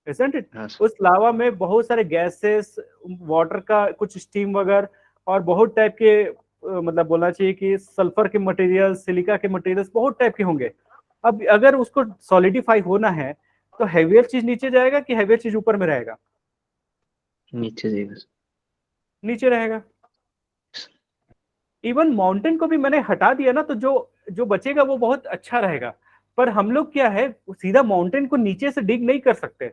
isn't it? हाँ सर। उस लावा में बहुत सारे गैसेस, वाटर का कुछ स्टीम वगैरह, और बहुत टाइप के मतलब बोलना चाहिए कि सल्फर के मटेरियल, सिलिका के मटेरियल्स बहुत टाइप के होंगे। अब अगर उसको सॉलिडिफाई होना है, तो हैवियर चीज नीचे जाएगा कि हैवियर चीज ऊपर में रहेगा? नीचे जाएगा सर। नीचे रहेगा। इवन माउंटेन को भी मैंने हटा दिया ना, तो जो जो बचेगा वो बहुत अच्छा रहेगा। पर हम लोग क्या है, सीधा माउंटेन को नीचे से डिग नहीं कर सकते,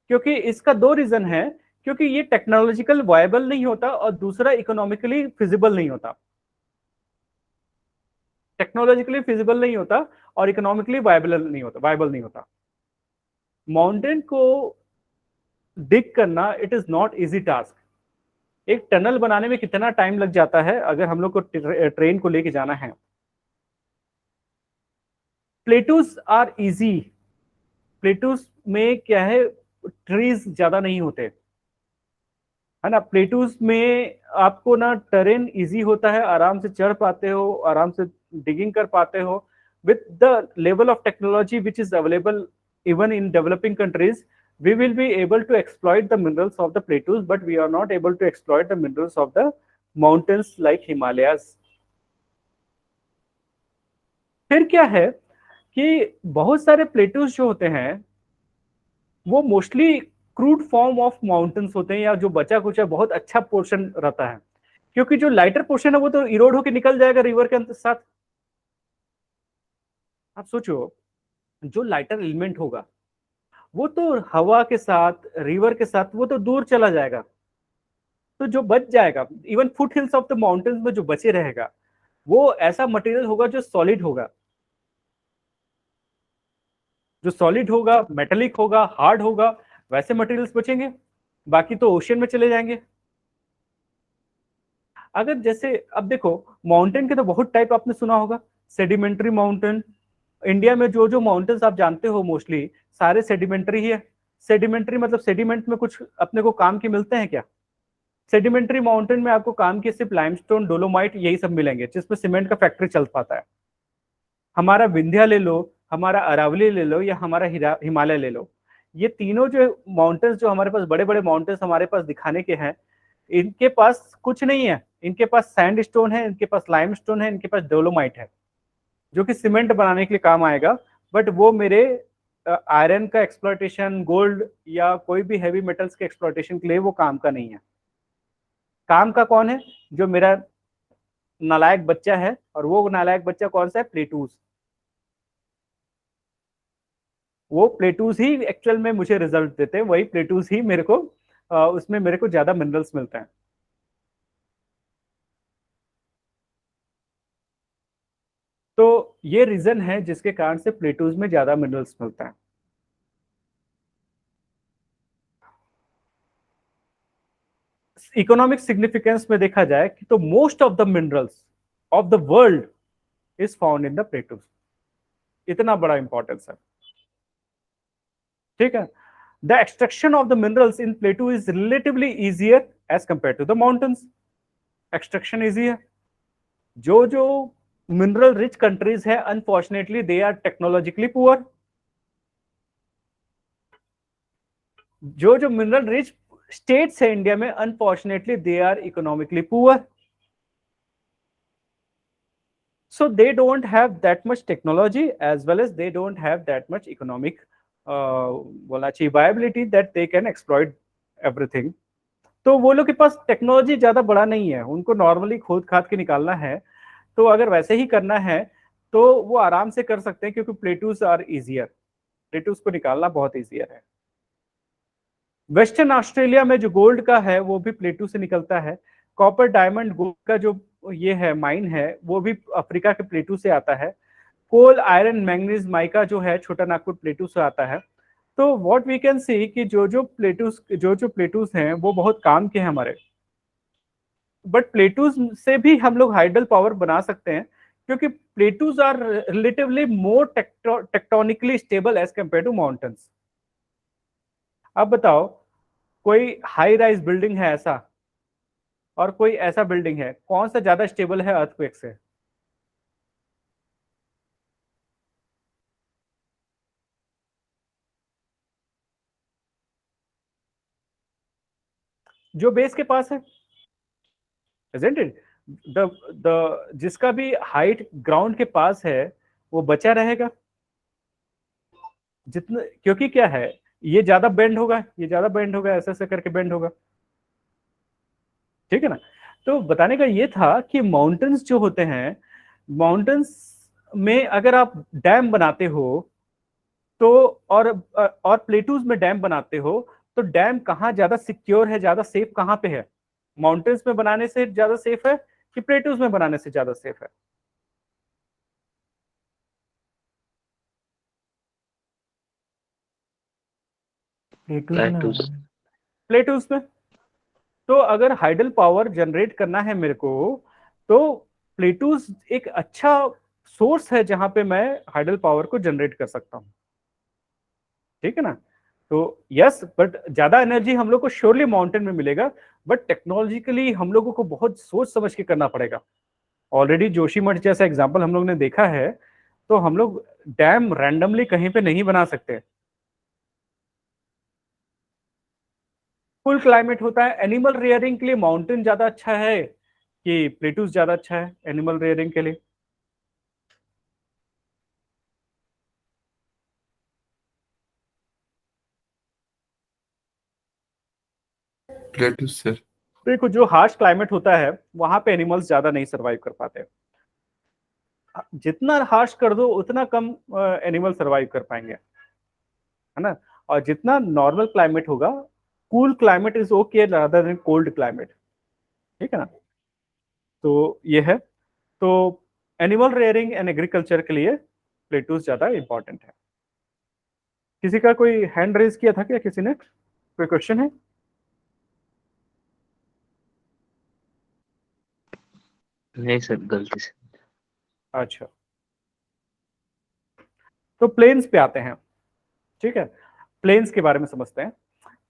क्योंकि इसका दो रीजन है। क्योंकि ये टेक्नोलॉजिकल वायबल नहीं होता, और दूसरा इकोनॉमिकली फिजिबल नहीं होता। टेक्नोलॉजिकली फिजिबल नहीं होता और इकोनॉमिकली वायबल नहीं होता। माउंटेन को डिग करना it is not easy task. एक टनल बनाने में कितना टाइम लग जाता है अगर हम लोग को ट्रेन को लेके जाना है? Plateaus are easy. प्लेटूज में क्या है, ट्रीज ज्यादा नहीं होते, है ना। प्लेटूज में आपको ना टेरेन इजी होता है, आराम से चढ़ पाते हो, आराम से डिगिंग कर पाते हो। With the level of technology which is available even in developing countries, we will be able to exploit the minerals of the plateaus, but we are not able to exploit the minerals of the mountains like Himalayas. फिर क्या है कि बहुत सारे plateaus जो होते हैं वो mostly crude form of mountains होते हैं, या जो बचा कुछ है बहुत अच्छा पोर्शन रहता है, क्योंकि जो लाइटर पोर्शन है वो तो इरोड होकर निकल जाएगा रिवर के साथ। आप सोचो, जो लाइटर एलिमेंट होगा वो तो हवा के साथ, रिवर के साथ वो तो दूर चला जाएगा। तो जो बच जाएगा, even foot hills of the mountains में जो बचे रहेगा, वो ऐसा मटेरियल होगा जो सॉलिड होगा, जो सॉलिड होगा, मेटेलिक होगा, हार्ड होगा, वैसे मटेरियल्स बचेंगे, बाकी तो ओशियन में चले जाएंगे। अगर जैसे अब देखो, माउंटेन के तो बहुत टाइप आपने सुना होगा। सेडिमेंट्री माउंटेन, इंडिया में जो जो माउंटेन्स आप जानते हो मोस्टली सारे सेडिमेंट्री ही है। सेडिमेंट्री मतलब सेडिमेंट में कुछ अपने को काम के मिलते हैं क्या? सेडिमेंट्री माउंटेन में आपको काम के सिर्फ लाइमस्टोन, डोलोमाइट, यही सब मिलेंगे जिसमें सीमेंट का फैक्ट्री चल पाता है। हमारा विंध्या ले लो, हमारा अरावली ले लो, या हमारा हिमालय ले लो, ये तीनों जो माउंटेन्स जो हमारे पास बड़े बड़े माउंटेन्स हमारे पास दिखाने के हैं, इनके पास कुछ नहीं है। इनके पास सैंडस्टोन है, इनके पास लाइमस्टोन है, इनके पास डोलोमाइट है, जो कि सीमेंट बनाने के लिए काम आएगा। बट वो मेरे आयरन का एक्सप्लॉयटेशन, गोल्ड या कोई भी हैवी मेटल्स के एक्सप्लॉयटेशन के लिए वो काम का नहीं है। काम का कौन है? जो मेरा नालायक बच्चा है, और वो नालायक बच्चा कौन सा है? प्लेटूज। वो प्लेटूज ही एक्चुअल में मुझे रिजल्ट देते हैं, वही प्लेटूज ही मेरे को उसमें मेरे को ज्यादा मिनरल्स मिलते हैं। तो ये रीजन है जिसके कारण से प्लेटूज में ज्यादा मिनरल्स मिलते हैं। इकोनॉमिक सिग्निफिकेंस में देखा जाए कि तो most of the minerals of the world is found in the plateaus. इतना बड़ा इंपॉर्टेंस है, ठीक है। The extraction of the minerals in plateau is relatively easier as compare to the mountains. Extraction easy है। जो जो मिनरल रिच कंट्रीज है, unfortunately they are technologically poor. जो जो मिनरल रिच स्टेट्स है इंडिया में, unfortunately they are economically poor, so they don't have that much technology as well as they don't have that much economic बोला चाहिए viability that they can exploit everything। तो वो लोग के पास technology ज्यादा बड़ा नहीं है, उनको नॉर्मली खोद खाद के निकालना है। तो अगर वैसे ही करना है तो वो आराम से कर सकते हैं, क्योंकि प्लेटूज आर इजियर। प्लेटूज को निकालना बहुत इजियर है। वेस्टर्न ऑस्ट्रेलिया में जो गोल्ड का है वो भी प्लेटू से निकलता है। कॉपर, डायमंड, गोल्ड का जो ये है माइन है, वो भी अफ्रीका के प्लेटू से आता है। कोल, आयरन, मैंगनीज, माइका जो है छोटा नागपुर प्लेटू से आता है। तो व्हाट वी कैन सी कि जो जो प्लेटूज हैं वो बहुत काम के हैं हमारे। बट प्लेटूज से भी हम लोग हाइडल पावर बना सकते हैं, क्योंकि plateaus are relatively more tectonically stable as compare to mountains. अब बताओ, कोई हाई राइज बिल्डिंग है ऐसा, और कोई ऐसा बिल्डिंग है, कौन सा ज्यादा स्टेबल है अर्थक्वेक से? जो बेस के पास है, isn't it? द जिसका भी हाइट ग्राउंड के पास है वो बचा रहेगा जितना, क्योंकि क्या है, ये ज्यादा बेंड होगा, ये ज्यादा बेंड होगा, ऐसे ऐसे करके बेंड होगा, ठीक है ना। तो बताने का ये था कि माउंटेन्स जो होते हैं, माउंटेन्स में अगर आप डैम बनाते हो तो, और प्लेटूज में डैम बनाते हो, तो डैम कहाँ ज्यादा सिक्योर है, ज्यादा सेफ कहाँ पे है? माउंटेन्स में बनाने से ज्यादा सेफ है कि प्लेटूज में बनाने से ज्यादा सेफ है? प्लेटूज। प्लेटूज में। तो अगर हाइडल पावर जनरेट करना है मेरे को, तो प्लेटूज एक अच्छा सोर्स है जहां पे मैं हाइडल पावर को जनरेट कर सकता हूं, ठीक है ना। तो यस, बट ज्यादा एनर्जी हम लोग को श्योरली माउंटेन में मिलेगा, बट टेक्नोलॉजिकली हम लोगों को बहुत सोच समझ के करना पड़ेगा। ऑलरेडी जोशीमठ जैसा एग्जांपल हम लोग ने देखा है, तो हम लोग डैम रैंडमली कहीं पे नहीं बना सकते। फुल क्लाइमेट होता है। एनिमल रेयरिंग के लिए माउंटेन ज्यादा अच्छा है कि प्लेटूज ज्यादा अच्छा है एनिमल रेयरिंग के लिए? Plateaus sir. देखो, जो हार्श क्लाइमेट होता है वहां पे एनिमल्स ज्यादा नहीं सरवाइव कर पाते। जितना हार्श कर दो उतना कम एनिमल सरवाइव कर पाएंगे, है ना। और जितना नॉर्मल क्लाइमेट होगा, cool climate is okay rather than cold climate, ठीक है ना। तो ये है। तो एनिमल रेयरिंग एंड एग्रीकल्चर के लिए प्लेटूज ज्यादा इंपॉर्टेंट है। किसी का कोई हैंड रेज किया था क्या? किसी ने कोई क्वेश्चन है? नहीं सर, गलती से। अच्छा, तो प्लेन्स पे आते हैं, ठीक है। प्लेन्स के बारे में समझते हैं।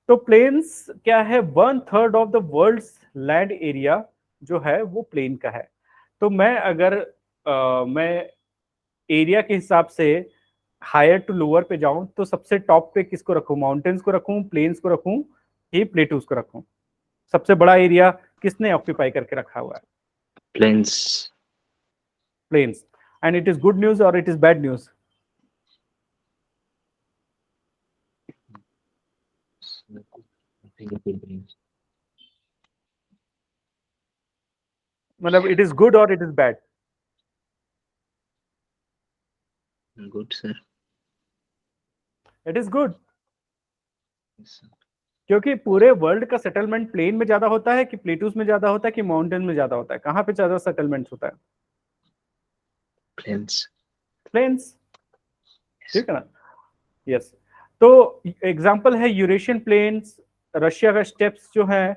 तो प्लेन्स क्या है? 1/3 of the world's land area जो है वो प्लेन का है। तो मैं अगर मैं एरिया के हिसाब से हायर टू लोअर पे जाऊं तो सबसे टॉप पे किसको रखूं, माउंटेन्स को रखूं, प्लेन्स को रखूं कि प्लेटूज को रखूं? सबसे बड़ा एरिया किसने ऑक्यूपाई करके रखा हुआ है? Plains. Plains. And it is good news और इट इज बैड न्यूज? मतलब इट इज गुड और it is bad? Good sir. It is good, क्योंकि पूरे वर्ल्ड का सेटलमेंट प्लेन में ज्यादा होता है कि प्लेटूज में ज्यादा होता है कि माउंटेन में ज्यादा होता है? कहाँ पे ज्यादा सेटलमेंट होता है? प्लेन्स। प्लेन्स, ठीक है ना? यस। तो एग्जांपल है यूरेशियन प्लेन्स, रशिया का स्टेप्स जो है,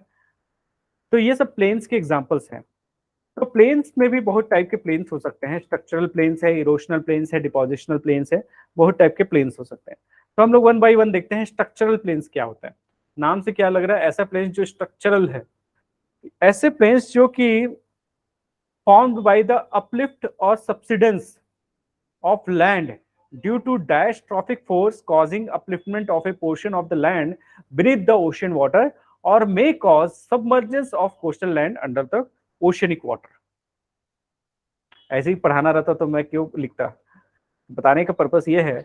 तो ये सब प्लेन्स के एग्जांपल्स हैं। तो प्लेन्स में भी बहुत टाइप के प्लेन्स हो सकते हैं, स्ट्रक्चरल प्लेन्स है, इरोशनल प्लेन्स है, डिपोजिशनल प्लेन्स है, बहुत टाइप के प्लेन्स हो सकते हैं। तो हम लोग वन बाय वन देखते हैं स्ट्रक्चरल प्लेन्स क्या होता है। नाम से क्या लग रहा है? ऐसा प्लेन्स जो स्ट्रक्चरल है, ऐसे प्लेन्स जो कि formed by the uplift or subsidence of land due to diastrophic force causing upliftment of a portion of the land beneath the ocean water or may cause submergence of coastal land under the oceanic water। ऐसे ही पढ़ाना रहता तो मैं क्यों लिखता? बताने का purpose ये है,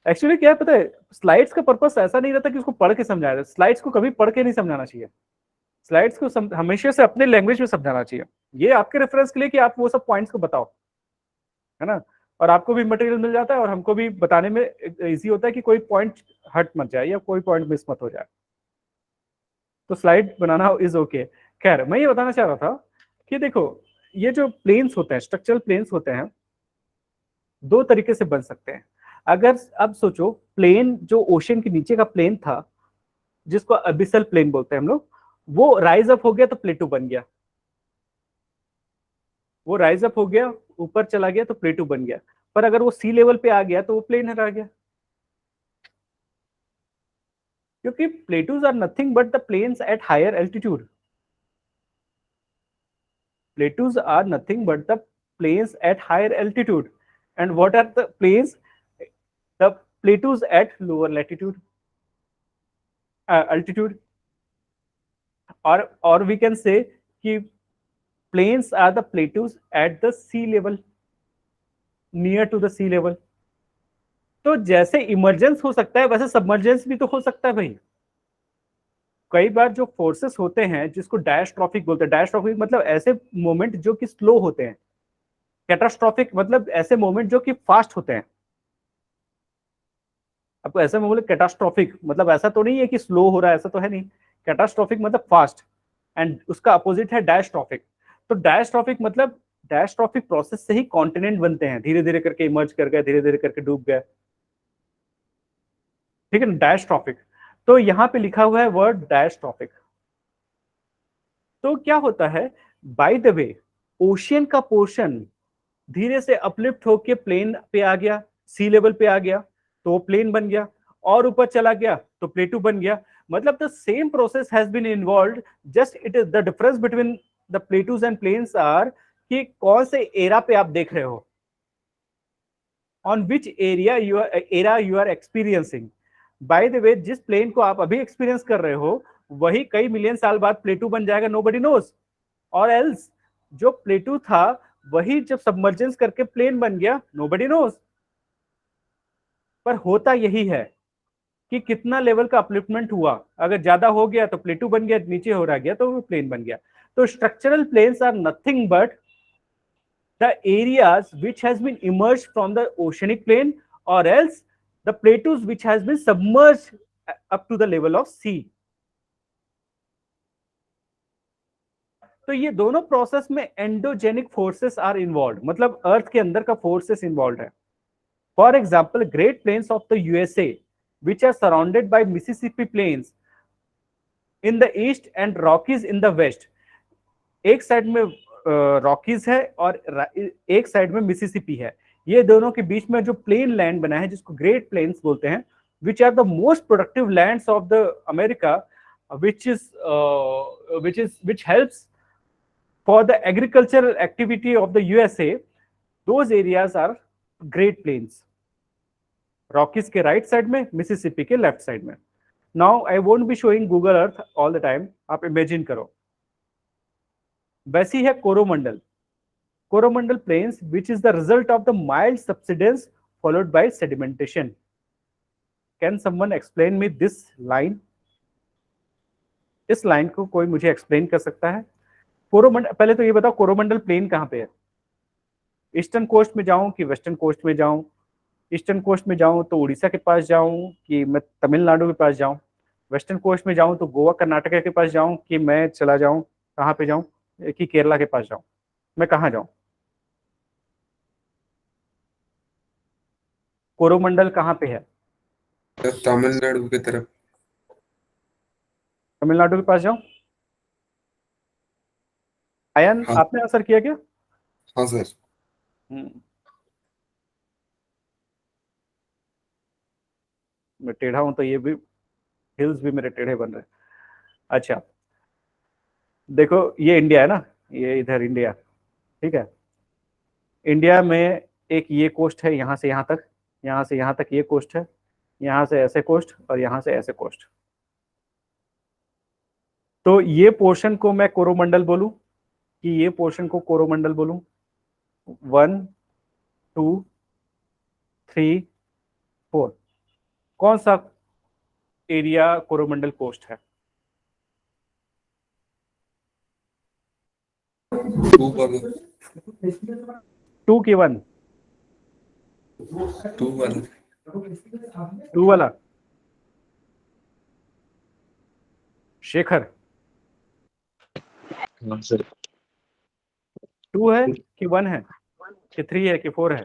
एक्चुअली क्या है पता है, स्लाइड्स का पर्पस ऐसा नहीं रहता कि उसको पढ़ के समझाया जाए। स्लाइड्स को कभी पढ़ के नहीं समझाना चाहिए, स्लाइड्स को हमेशा से अपने लैंग्वेज में समझाना चाहिए। ये आपके रेफरेंस के लिए कि आप वो सब पॉइंट्स को बताओ, है ना? और आपको भी मटेरियल मिल जाता है और हमको भी बताने में इजी होता है कि कोई पॉइंट हट मत जाए या कोई पॉइंट मिस मत हो जाए। तो स्लाइड बनाना इज ओके। खैर, मैं ये बताना चाह रहा था कि देखो, ये जो प्लेन्स होते हैं, स्ट्रक्चरल प्लेन्स होते हैं, दो तरीके से बन सकते हैं। अगर अब सोचो, प्लेन जो ओशन के नीचे का प्लेन था, जिसको अबिसल प्लेन बोलते हैं हम लोग, वो राइज अप हो गया तो प्लेटू बन गया। वो राइज अप हो गया, ऊपर चला गया तो प्लेटू बन गया। पर अगर वो सी लेवल पे आ गया तो वो प्लेन हटा गया, क्योंकि plateaus are nothing but the plains at higher altitude. Plateaus are nothing but the plains at higher altitude. And what are the plains? The plateaus at lower latitude altitude, or we can say कि plains are the plateaus at the sea level, near to the sea level। तो जैसे emergence हो सकता है वैसे submergence भी तो हो सकता है भाई। कई बार जो फोर्सेस होते हैं जिसको डायस्ट्रॉफिक बोलते हैं, डायस्ट्रॉफिक मतलब ऐसे मोमेंट जो कि स्लो होते हैं, कैटास्ट्रॉफिक मतलब ऐसे मोमेंट जो कि फास्ट होते हैं। आपको ऐसा में बोले कैटास्ट्रॉफिक मतलब ऐसा तो नहीं है कि स्लो हो रहा है, ऐसा तो है नहीं। कैटास्ट्रॉफिक मतलब फास्ट, एंड उसका अपोजिट है डायस्ट्रॉफिक। तो डायस्ट्रॉफिक मतलब डायस्ट्रॉफिक प्रोसेस से ही कॉन्टिनेंट बनते हैं, धीरे धीरे करके इमर्ज कर गए, धीरे धीरे करके डूब गए, ठीक है ना, डायस्ट्रॉफिक। तो यहाँ पे लिखा हुआ है वर्ड डायस्ट्रॉफिक। तो क्या होता है, बाय द वे, ओशियन का पोर्शन धीरे से अपलिफ्ट होके प्लेन पे आ गया, सी लेवल पे आ गया तो प्लेन बन गया, और ऊपर चला गया तो प्लेटू बन गया। मतलब the same process has been involved, just it is the difference between the plateaus and plains are कि कौन से एरा पे आप देख रहे हो, on which area you are experiencing. By the way, जिस प्लेन को आप अभी एक्सपीरियंस कर रहे हो वही कई मिलियन साल बाद प्लेटू बन जाएगा, नोबडी नोज। और एल्स जो प्लेटू था वही जब सबमर्जेंस करके प्लेन बन गया, नोबडी नोज। पर होता यही है कि कितना लेवल का अपलिफ्टमेंट हुआ, अगर ज्यादा हो गया तो प्लेटू बन गया, नीचे हो रहा गया तो वो प्लेन बन गया। तो structural plains are nothing but the areas which has been emerged from the oceanic plane, or else the plateaus which has been submerged up to the level of sea। तो ये दोनों प्रोसेस में endogenic forces are involve, मतलब अर्थ के अंदर का forces involve है। For example, great plains of the USA which are surrounded by Mississippi plains in the east and Rockies in the west। एक साइड में रॉकीज है और एक साइड में मिसिसिपी है। ये दोनों के बीच में जो प्लेन लैंड बना है जिसको ग्रेट प्लेन्स बोलते हैं, which are the most productive lands of the America, which helps for the agricultural activity of the USA। those areas are great plains, Rockies के राइट साइड में, मिसिसिपी के left side में। Now I won't be showing Google Earth all the time, आप imagine करो। वैसी है Coromandel, Coromandel plains which is the result of the mild subsidence followed by sedimentation. Can someone explain me this line? इस line को कोई मुझे explain कर सकता है? कोरोमंडल, पहले तो ये बताओ कोरोमंडल प्लेन कहाँ पे है? ईस्टर्न कोस्ट में जाऊं कि वेस्टर्न कोस्ट में जाऊं? ईस्टर्न कोस्ट में जाऊं तो उड़ीसा के पास जाऊं कि मैं तमिलनाडु के पास जाऊं? वेस्टर्न कोस्ट में जाऊं तो गोवा कर्नाटक के पास जाऊं कि मैं चला जाऊं कहाँ पे जाऊं, कि केरला के पास जाऊं? मैं कहाँ जाऊं? कोरोमंडल कहाँ पे है? तमिलनाडु की तरफ। तमिलनाडु के पास जाऊं? आयन, हाँ। आपने आंसर किया क्या? हाँ सर। मैं टेढ़ा हूं तो ये भी हिल्स भी मेरे टेढ़े बन रहे हैं। अच्छा देखो, ये इंडिया है ना, ये इधर इंडिया, ठीक है। इंडिया में एक ये कोस्ट है, यहाँ से यहाँ तक, यहाँ से यहाँ तक ये कोस्ट है, यहाँ से ऐसे कोस्ट और यहाँ से ऐसे कोस्ट। तो ये पोर्शन को मैं कोरोमंडल बोलूं कि ये पोर्शन को कोरोमंडल बोलूं? 1 2 3 4, कौन सा एरिया कोरोमंडल कोस्ट है? 2 वाला। 2 की 1? 2 वाला। 2 वाला। शेखर, हाँ सर। 2 है कि 1 है कि 3 है कि 4 है?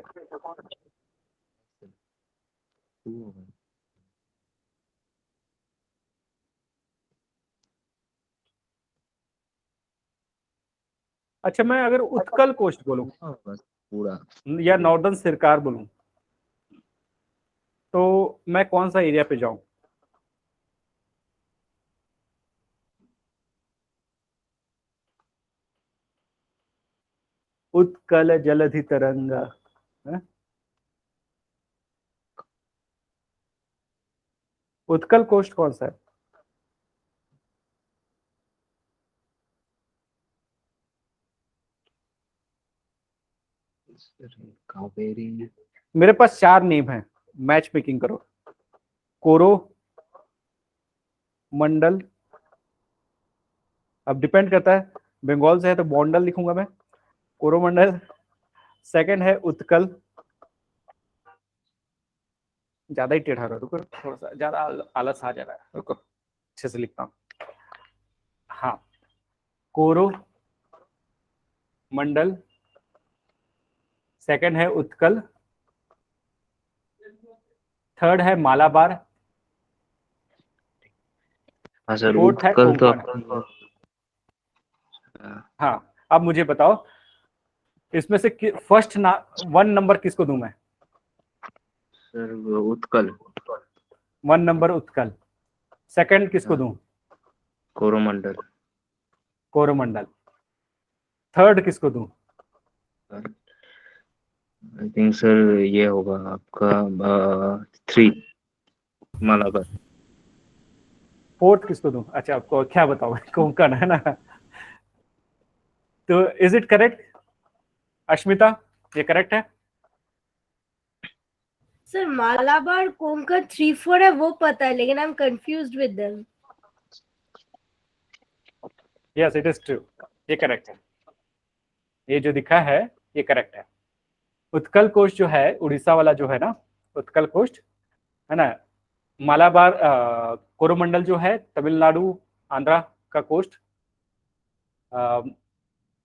अच्छा, मैं अगर उत्कल कोस्ट बोलूं पूरा या नॉर्दर्न सरकार बोलूं तो मैं कौन सा एरिया पे जाऊं? उत्कल जलधि तरंगा, है? उत्कल कोस्ट कौन सा है? कावेरी। मेरे पास 4 नेम है, मैच मेकिंग करो। कोरो मंडल, अब डिपेंड करता है, बंगाल से है तो बॉन्डल लिखूंगा मैं, कोरोमंडल। सेकंड है उत्कल, ज्यादा ही टेढ़ा रहा, रुको थोड़ा सा, ज्यादा आलस आ जा रहा है, रुको अच्छे से लिखता हूँ। हाँ, कोरो मंडल, सेकंड है उत्कल, थर्ड है मालाबार, हाँ सर, फोर्थ है उत्कल तो कोंकण। हाँ, अब मुझे बताओ इसमें से फर्स्ट 1 नंबर किसको दूं मैं? Sir Utkal. 1 number Utkal. Second किसको दूं? कोरोमंडल। कोरोमंडल। थर्ड किसको दूं? आई थिंक सर ये होगा आपका 3 मालाबार। फोर्थ किसको दूं? अच्छा, आपको क्या बताओ, कोंकण है ना? तो इज इट करेक्ट अश्मिता? ये करेक्ट है? सर मालाबार कोंकण 3-4 है वो पता है, लेकिन I am confused with them. Yes it is true, ये करेक्ट है, ये जो दिखा है ये करेक्ट है। उत्कल कोस्ट जो है उड़ीसा वाला जो है ना, उत्कल कोस्ट है ना। मालाबार कोरोमंडल जो है तमिलनाडु आंध्रा का कोस्ट।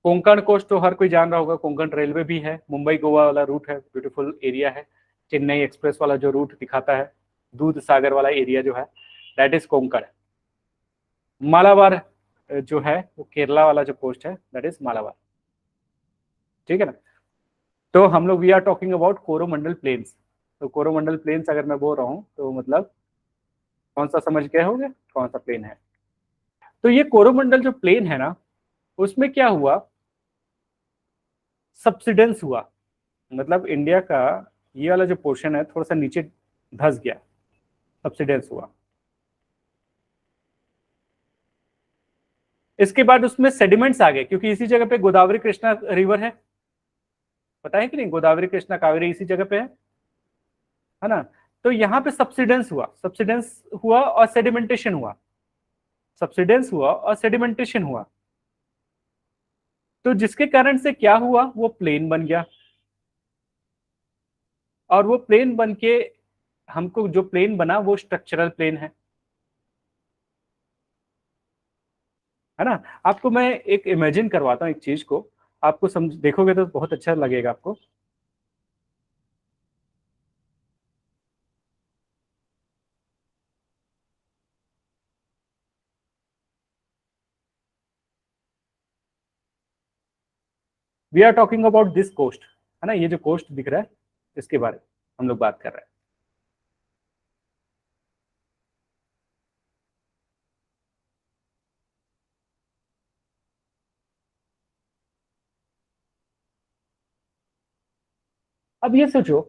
कोंकण कोस्ट तो हर कोई जान रहा होगा, कोंकण रेलवे भी है, मुंबई गोवा वाला रूट है, ब्यूटीफुल एरिया है। चेन्नई एक्सप्रेस वाला जो रूट दिखाता है, दूध सागर वाला एरिया जो है, दैट इज कोंकण। मालाबार जो है वो केरला वाला जो कोस्ट है, दैट इज मालाबार, ठीक है ना। तो हम लोग we are talking about Coromandel plains. तो कोरोमंडल प्लेन्स अगर मैं बोल रहा हूँ तो मतलब कौन सा समझ गए होंगे कौन सा प्लेन है? तो ये कोरोमंडल जो प्लेन है ना, उसमें क्या हुआ, सब्सिडेंस हुआ, मतलब इंडिया का ये वाला जो पोर्शन है थोड़ा सा नीचे धंस गया, सब्सिडेंस हुआ। इसके बाद उसमें सेडिमेंट्स आ गए, क्योंकि इसी जगह पे गोदावरी कृष्णा रिवर है, पता है कि नहीं, गोदावरी कृष्णा कावेरी इसी जगह पे है ना। तो यहाँ पे सब्सिडेंस हुआ और सेडिमेंटेशन हुआ, सब्सिडेंस हुआ और सेडिमेंटेशन हुआ। तो जिसके कारण से क्या हुआ, वो प्लेन बन गया, और वो प्लेन बन के हमको जो प्लेन बना वो स्ट्रक्चरल प्लेन है ना। आपको मैं एक इमेजिन करवाता हूँ एक चीज को, आपको समझ देखोगे तो बहुत अच्छा लगेगा आपको। We are talking about this coast, है ना, ये जो कोस्ट दिख रहा है इसके बारे में हम लोग बात कर रहे हैं। अब ये सोचो,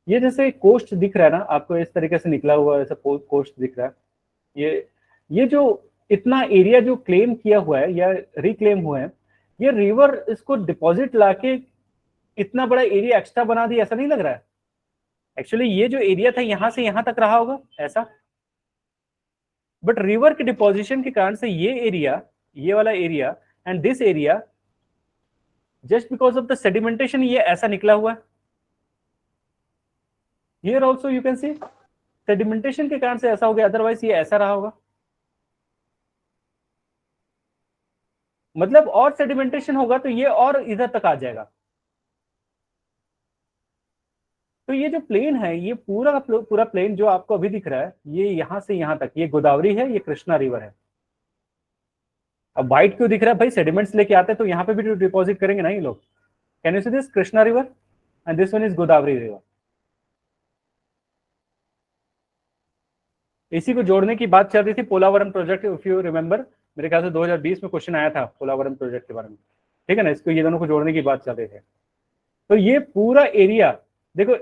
ये जैसे कोस्ट दिख रहा है ना आपको, इस तरीके से निकला हुआ ऐसा कोस्ट दिख रहा है, ये जो इतना एरिया जो क्लेम किया हुआ है या रिक्लेम हुआ है, ये रिवर इसको डिपॉजिट लाके इतना बड़ा एरिया एक्स्ट्रा बना दिया, ऐसा नहीं लग रहा है। एक्चुअली ये जो एरिया था यहां से यहां तक रहा होगा ऐसा, बट रिवर के डिपोजिशन के कारण से ये एरिया, ये वाला area and this area, just because of the sedimentation ये ऐसा निकला हुआ है। Here also you can C sedimentation के कारण से ऐसा हो गया, अदरवाइज ये ऐसा रहा होगा। मतलब और सेडिमेंटेशन होगा तो ये और इधर तक आ जाएगा। तो ये जो प्लेन है, ये पूरा प्लेन जो आपको अभी दिख रहा है, ये यहां से यहां तक, ये गोदावरी है, ये कृष्णा रिवर है। अब व्हाइट क्यों दिख रहा है भाई, सेडिमेंट्स लेके आते हैं तो यहाँ पे भी डिपॉजिट करेंगे ना ये लोग। Can you see this Krishna river and this one is Godavari river. इसी को जोड़ने की बात चल रही थी Polavaram project, if you remember, मेरे ख्याल से 2020 में क्वेश्चन आया था पोलावरम प्रोजेक्ट के बारे में, ठीक है ना। इसको ये दोनों को जोड़ने की बात चल रही है। तो ये पूरा एरिया देखो,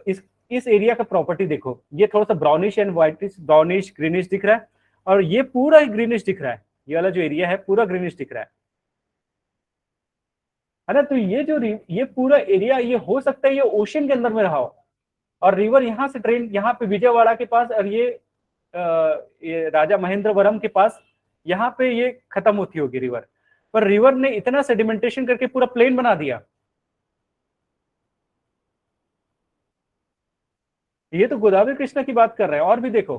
इस एरिया का प्रॉपर्टी देखो, ये थोड़ा सा brownish and whitish, brownish greenish दिख रहा है, और ये पूरा ग्रीनिश दिख रहा है, ये वाला जो एरिया है पूरा ग्रीनिश दिख रहा है ना। तो ये पूरा एरिया, ये हो सकता है ये ओशन के अंदर में रहा हो, और रिवर यहाँ से ट्रेन यहाँ पे विजयवाड़ा के पास, और ये राजा महेंद्रवरम के पास, यहाँ पे ये खत्म होती होगी रिवर। पर रिवर ने इतना सेडिमेंटेशन करके पूरा प्लेन बना दिया। ये तो गोदावरी कृष्णा की बात कर रहे हैं, और भी देखो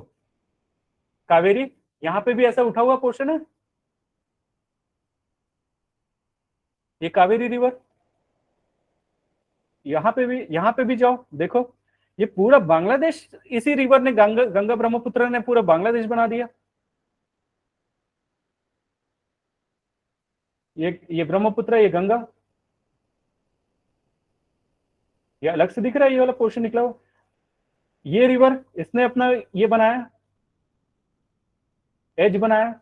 कावेरी, यहाँ पे भी ऐसा उठा हुआ पोर्शन है, ये कावेरी रिवर। यहाँ पे भी जाओ देखो, ये पूरा बांग्लादेश, इसी रिवर ने गंगा ब्रह्मपुत्र ने पूरा बांग्लादेश बना दिया। ये ब्रह्मपुत्र, ये गंगा, ये अलग से दिख रहा है, ये वाला पोर्शन निकला हुआ। ये रिवर इसने अपना ये बनाया, एज बनाया,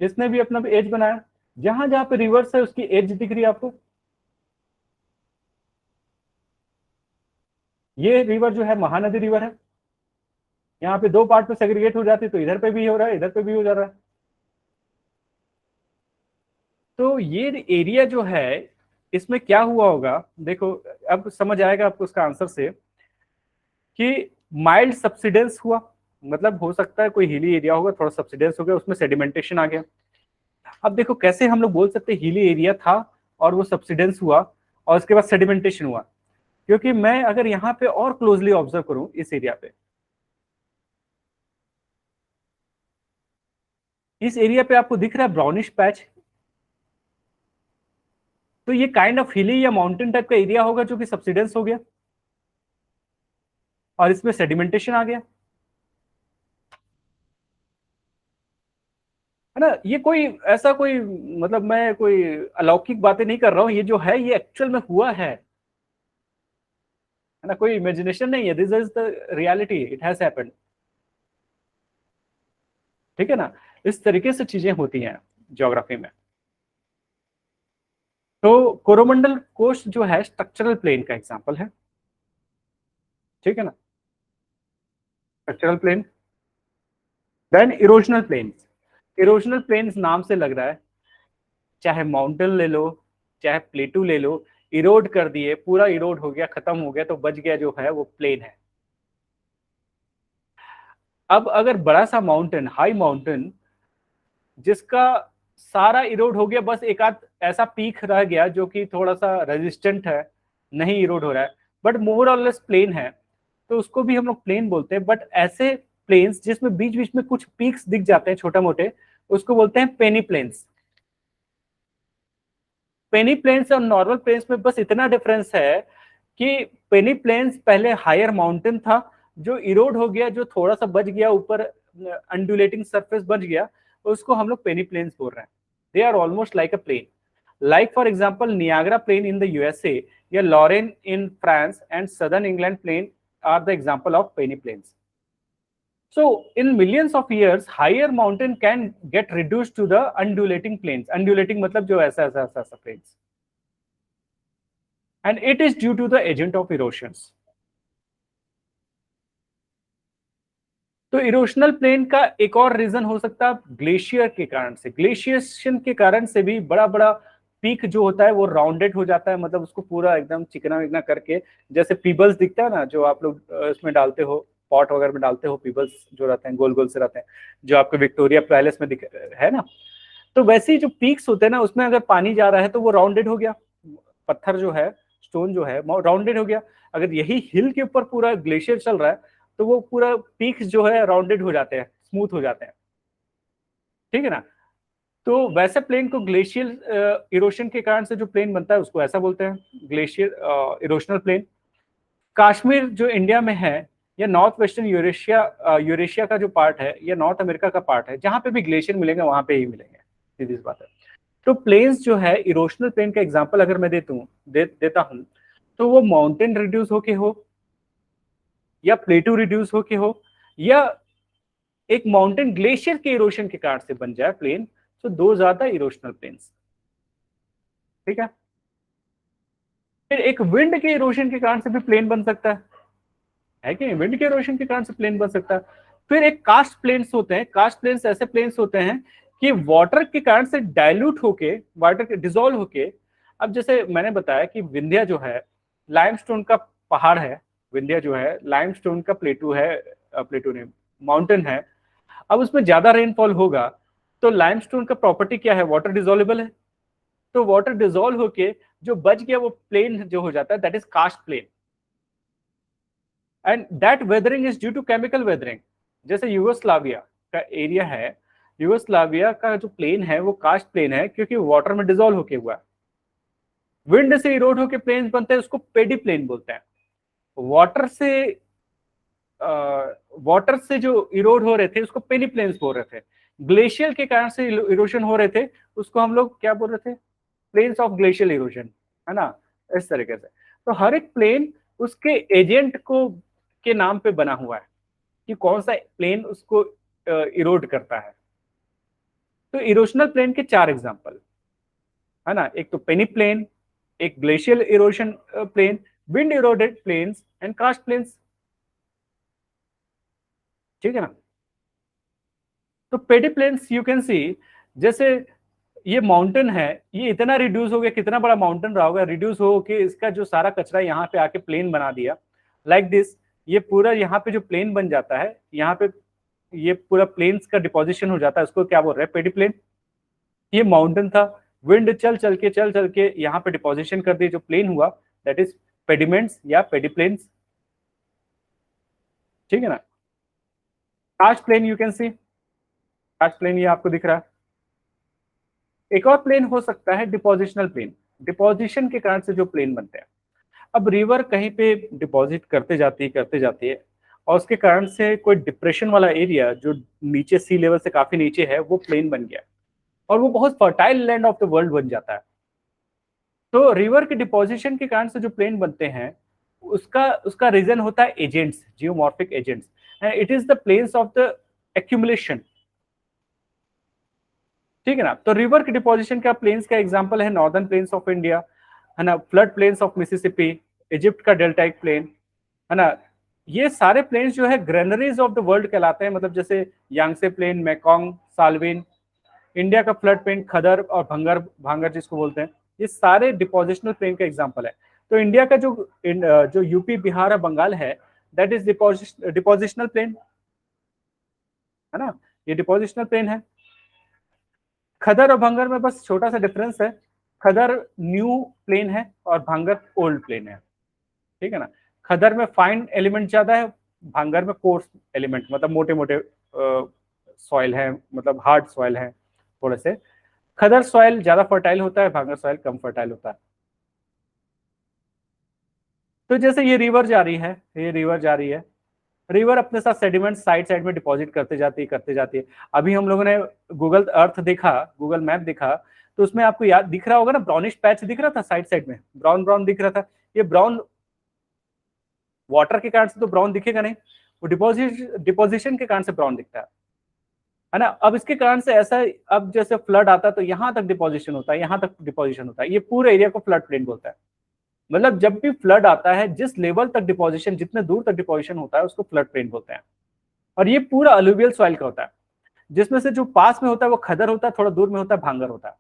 इसने भी अपना एज बनाया। जहां जहां पे रिवर्स है उसकी एज दिख रही है आपको। ये रिवर जो है महानदी रिवर है, यहाँ पे दो पार्ट में सेग्रीगेट हो जाती है, तो इधर पे भी हो रहा है, इधर पे भी हो जा रहा है। तो ये एरिया जो है, इसमें क्या हुआ होगा देखो, अब समझ आएगा आपको उसका आंसर से, कि माइल्ड सब्सिडेंस हुआ, मतलब हो सकता है कोई हिली एरिया होगा, थोड़ा सब्सिडेंस हो गया, उसमें सेडिमेंटेशन आ गया। अब देखो कैसे हम लोग बोल सकते हिली एरिया था और वो सब्सिडेंस हुआ और उसके बाद सेडिमेंटेशन हुआ, क्योंकि मैं अगर यहाँ पे और क्लोजली ऑब्जर्व करूं इस एरिया पे, इस एरिया पे आपको दिख रहा है ब्राउनिश पैच, तो ये काइंड ऑफ हिली या माउंटेन टाइप का एरिया होगा जो कि सब्सिडेंस हो गया और इसमें सेडिमेंटेशन आ गया, है ना। ये कोई ऐसा कोई, मतलब मैं कोई अलौकिक बातें नहीं कर रहा हूं, ये जो है ये एक्चुअल में हुआ है ना, कोई इमेजिनेशन नहीं है, this is the reality, it has happened, ठीक है ना। इस तरीके से चीजें होती हैं ज्योग्राफी में। तो कोरोमंडल कोस्ट जो है स्ट्रक्चरल प्लेन का एग्जांपल है। ठीक है ना, structural plain. Then erosional plains. Erosional plains नाम से लग रहा है, चाहे माउंटेन ले लो, चाहे प्लेटू ले लो, इरोड कर दिए, पूरा इरोड हो गया, खत्म हो गया, तो बच गया जो है वो प्लेन है। अब अगर बड़ा सा माउंटेन, हाई माउंटेन, जिसका सारा इरोड हो गया, बस एक आध ऐसा पीक रह गया जो कि थोड़ा सा रेजिस्टेंट है, नहीं इरोड हो रहा है, बट मोर और लेस प्लेन है, तो उसको भी हम लोग प्लेन बोलते हैं। बट ऐसे प्लेन्स जिसमें बीच बीच में कुछ पीक्स दिख जाते हैं छोटे मोटे, उसको बोलते हैं पेनी प्लेन्स। पेनी प्लेन्स और नॉर्मल प्लेन्स में बस इतना डिफरेंस है कि पेनी प्लेन्स पहले हायर माउंटेन था, जो इरोड हो गया, जो थोड़ा सा बच गया ऊपर, अंडुलेटिंग सरफेस बच गया, उसको हम लोग पेनी प्लेन्स बोल रहे हैं। They are almost like a plain, like for example Niagara plain in the USA, या Lorraine in France and southern England plain are the example of peneplains. So in millions of years, higher mountain can get reduced to the undulating plains. Undulating मतलब जो ऐसा ऐसा ऐसा ऐसा plains. And it is due to the agent of erosions. तो इरोशनल plane का एक और रीजन हो सकता है ग्लेशियर के कारण से। ग्लेशिएशन के कारण से भी बड़ा बड़ा पीक जो होता है वो राउंडेड हो जाता है, मतलब उसको पूरा एकदम चिकना विकना करके, जैसे पीबल्स दिखता है ना, जो आप लोग इसमें डालते हो, पॉट वगैरह में डालते हो, पीबल्स जो रहते हैं गोल गोल से रहते हैं, जो आपके विक्टोरिया पैलेस में है ना, तो वैसे ही जो पीक्स होते हैं ना, उसमें अगर पानी जा रहा है तो वो राउंडेड हो गया, पत्थर जो है, स्टोन जो है राउंडेड हो गया। अगर यही हिल के ऊपर पूरा ग्लेशियर चल रहा है तो वो पूरा पीक्स जो है राउंडेड हो जाते हैं, स्मूथ हो जाते हैं, ठीक है ना। तो वैसे प्लेन को ग्लेशियल इरोशन के कारण से जो प्लेन बनता है उसको ऐसा बोलते हैं ग्लेशियर इरोशनल प्लेन। कश्मीर जो इंडिया में है, या नॉर्थ वेस्टर्न यूरेशिया का जो पार्ट है, या नॉर्थ अमेरिका का पार्ट है, जहां पे भी ग्लेशियर मिलेंगे वहां पे ही मिलेंगे, सीधी सी बात है। तो प्लेन्स जो है, इरोशनल प्लेन का एग्जांपल अगर मैं देता हूं, तो वो माउंटेन रिड्यूस होके हो, या प्लेटू रिड्यूस होके हो, या एक माउंटेन ग्लेशियर के इरोशन के कारण से बन जाए प्लेन, तो दो ज्यादा इरोशनल प्लेन्स, ठीक है। फिर एक विंड के इरोशन के कारण से भी प्लेन बन सकता है कि विंड के इरोशन के कारण से प्लेन बन सकता है। फिर एक कास्ट प्लेन्स होते हैं। कास्ट प्लेन्स ऐसे प्लेन्स होते हैं कि वाटर के कारण से डाइल्यूट होके, वाटर के डिसॉल्व होके, अब जैसे मैंने बताया कि विंध्या जो है लाइमस्टोन का पहाड़ है, विंध्या जो है लाइमस्टोन का प्लेटू है, प्लेटू ने माउंटेन है। अब उसमें ज्यादा रेनफॉल होगा तो लाइमस्टोन का प्रॉपर्टी क्या है, वाटर डिसॉल्वेबल है, तो वाटर डिसॉल्व होके जो बच गया वो प्लेन जो हो जाता है, that is karst plain. And that weathering is due to chemical weathering. जैसे यूगोस्लाविया का एरिया है, यूगोस्लाविया का जो प्लेन है वो कास्ट प्लेन है, क्योंकि वाटर में डिसॉल्व होके हुआ है। विंड से इरोड होके प्लेन्स बनते हैं, उसको पेडी प्लेन बोलते हैं। वाटर से जो इरोड हो रहे थे उसको पेनी प्लेन्स बोल रहे थे। ग्लेशियर के कारण से इरोशन हो रहे थे, उसको हम लोग क्या बोल रहे थे, प्लेन्स ऑफ ग्लेशियल इरोजन, है ना, इस तरीके से। तो हर एक प्लेन उसके एजेंट को के नाम पे बना हुआ है कि कौन सा प्लेन उसको इरोड करता है। तो इरोशनल प्लेन के 4 एग्जांपल है ना, एक तो पेनी प्लेन, एक glacial erosion plain, wind eroded plains and karst plains, ठीक है ना। तो pediplains you can see, जैसे ये माउंटेन है, ये इतना रिड्यूस हो गया, कितना बड़ा माउंटेन रहा होगा, रिड्यूस हो के इसका जो सारा कचरा यहाँ पे आके प्लेन बना दिया, लाइक दिस। ये पूरा यहाँ पे जो प्लेन बन जाता है, यहाँ पे ये पूरा प्लेन्स का डिपोजिशन हो जाता है, उसको क्या बोल रहे हैं, पेडी प्लेन। ये माउंटेन था, विंड चल चल के यहाँ पे डिपोजिशन कर दिया, जो प्लेन हुआ दैट इज पेडिमेंट्स या पेडी प्लेन्स, ठीक है ना। Karst plain you can see, karst plain ये आपको दिख रहा है। एक और प्लेन हो सकता है डिपोजिशनल प्लेन, डिपोजिशन के कारण से जो प्लेन बनते हैं। अब रिवर कहीं पे डिपॉजिट करते जाती है और उसके कारण से कोई डिप्रेशन वाला एरिया जो नीचे सी लेवल से काफी नीचे है वो प्लेन बन गया और वो बहुत fertile land of the world बन जाता है। तो रिवर के डिपोजिशन के कारण से जो प्लेन बनते हैं उसका रीजन होता है agents, geomorphic agents, and it is the plains of the accumulation, ठीक है ना। तो रिवर के डिपोजिशन का प्लेन्स का एग्जांपल है नॉर्दर्न प्लेन्स ऑफ इंडिया, है ना, flood plains of Mississippi, Egypt का डेल्टाइक प्लेन, है ना, ये सारे प्लेन्स जो है ग्रेनरीज ऑफ द वर्ल्ड कहलाते हैं, मतलब जैसे यांगसे प्लेन, मेकोंग, साल्विन, इंडिया का फ्लड प्लेन खदर और भांगर जिसको बोलते हैं, ये सारे डिपोजिशनल प्लेन का एग्जांपल है। तो इंडिया का जो यूपी, बिहार और बंगाल है, दैट इज डिपोजिशनल प्लेन, है ना, ये डिपोजिशनल प्लेन है। खदर और भंगर में बस छोटा सा डिफरेंस है, खदर न्यू प्लेन है और भांगर ओल्ड प्लेन है, ठीक है ना। खदर में फाइन एलिमेंट ज्यादा है, भांगर में कोर्स एलिमेंट, मतलब मोटे मोटे सॉइल है, मतलब हार्ड सॉइल है थोड़े से। खदर सॉइल ज्यादा फर्टाइल होता है, भांगर सॉइल कम फर्टाइल होता है। तो जैसे ये रिवर जा रही है, ये रिवर जा रही है, रिवर अपने साथ सेडिमेंट साइड साइड में डिपॉजिट करते जाती है। अभी हम लोगों ने गूगल अर्थ देखा, गूगल मैप देखा, तो उसमें आपको याद दिख रहा होगा ना, ब्राउनिश पैच दिख रहा था साइड साइड में, ब्राउन ब्राउन दिख रहा था। ये ब्राउन वाटर के कारण से तो ब्राउन दिखेगा नहीं, वो डिपोजिशन के कारण से ब्राउन दिखता है ना। अब इसके कारण से ऐसा, अब जैसे फ्लड आता है तो यहाँ तक डिपोजिशन होता है, यहाँ तक डिपोजिशन होता है, ये पूरे एरिया को फ्लड प्लेन बोलता है। मतलब जब भी फ्लड आता है, जिस लेवल तक डिपोजिशन, जितने दूर तक डिपोजिशन होता है, उसको फ्लड प्लेन बोलते हैं। और ये पूरा अलुवियल सॉइल का होता है, जिसमें से जो पास में होता है वो खदर होता है, थोड़ा दूर में होता है भांगर होता है।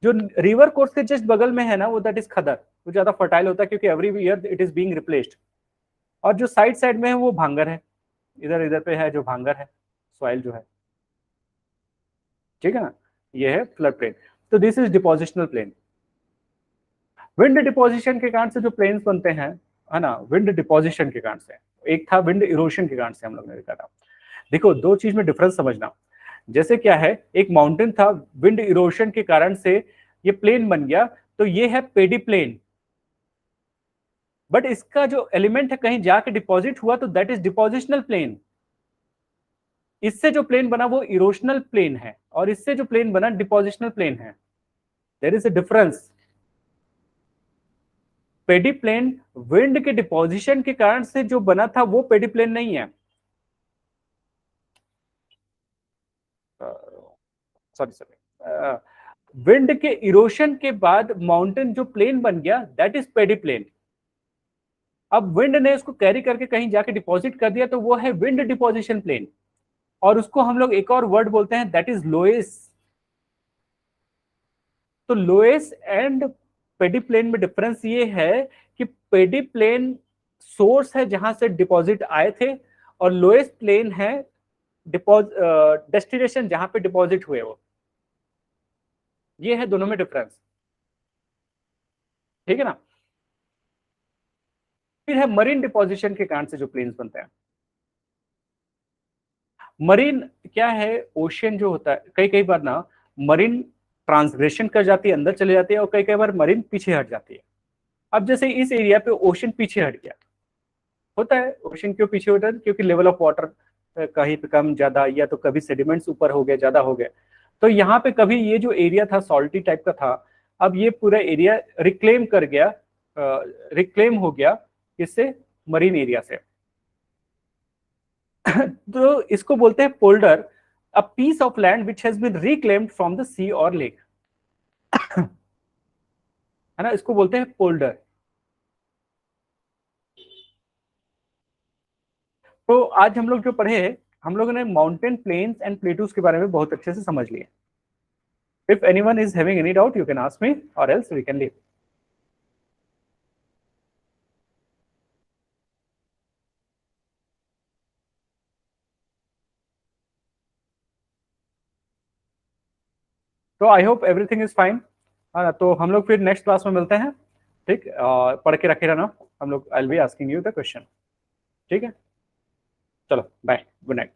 जो रिवर कोर्स के जस्ट बगल में है ना, वो दैट इज खदर, वो ज्यादा फर्टाइल होता है क्योंकि every year it is being replaced. और जो साइड साइड में है वो भांगर है, इधर इधर पे है जो भांगर है सॉइल जो है, ठीक है ना। ये है फ्लड प्लेन। तो this is depositional plain. Wind deposition के कारण से जो प्लेन्स बनते हैं, है ना, विंड डिपोजिशन के कारण से, एक था विंड इरोशन के कारण से, हम लोग ने देखा था। देखो दो चीज में डिफरेंस समझना। जैसे क्या है, एक माउंटेन था, विंड इरोशन के कारण से ये प्लेन बन गया, तो ये है पेडी प्लेन। बट इसका जो एलिमेंट है कहीं जाके डिपॉजिट हुआ, तो दैट इज डिपोजिशनल प्लेन। इससे जो प्लेन बना वो इरोशनल प्लेन है, और इससे जो प्लेन बना डिपोजिशनल प्लेन है। There is a difference. Pediplain wind के डिपोजिशन के कारण से जो बना था वो पेडी प्लेन नहीं है, सॉरी, विंड के इरोशन के बाद माउंटेन जो प्लेन बन गया, दैट इज पेडी प्लेन। अब विंड ने उसको कैरी करके कहीं जाके डिपॉजिट कर दिया, तो वो है विंड डिपोजिशन प्लेन। और उसको हम लोग एक और वर्ड बोलते हैं, दैट इज लोएस। तो लोएस एंड पेडी प्लेन में डिफरेंस ये है कि पेडी प्लेन सोर्स है जहां से डिपॉजिट आए थे, और लोएस प्लेन है डेस्टिनेशन जहां पे डिपॉजिट हुए वो। ये है दोनों में डिफरेंस, ठीक है ना। फिर है मरीन डिपोजिशन के कारण से जो प्लेन्स बनते हैं। मरीन क्या है, ओशियन जो होता है, कई कई बार ना मरीन ट्रांसग्रेशन कर जाती है, अंदर चले जाती है, और कई कई बार मरीन पीछे हट जाती है। अब जैसे इस एरिया पे ओशन पीछे हट गया, होता है। ओशन क्यों पीछे होता है? क्योंकि लेवल ऑफ वाटर कहीं पे कम ज्यादा, या तो कभी सेडिमेंट्स ऊपर हो गए, ज्यादा हो गए। तो यहाँ पे कभी ये जो एरिया था सॉल्टी टाइप का था, अब ये पूरा एरिया रिक्लेम कर गया, रिक्लेम हो गया किससे? मरीन एरिया से। तो इसको बोलते हैं polder, a piece of land which has been reclaimed from the sea और लेक, है ना, इसको बोलते हैं पोल्डर। तो आज हम लोग जो पढ़े, हम लोगों ने माउंटेन, प्लेन्स एंड प्लेटूज के बारे में बहुत अच्छे से समझ लिए। If anyone is having any doubt, you can ask me, और एल्स वी कैन लीव। तो I hope everything is fine. तो हम लोग फिर नेक्स्ट क्लास में मिलते हैं, ठीक। पढ़ के रखे रहना, हम लोग I will be asking you the question, ठीक है। चलो बाय, गुड नाइट।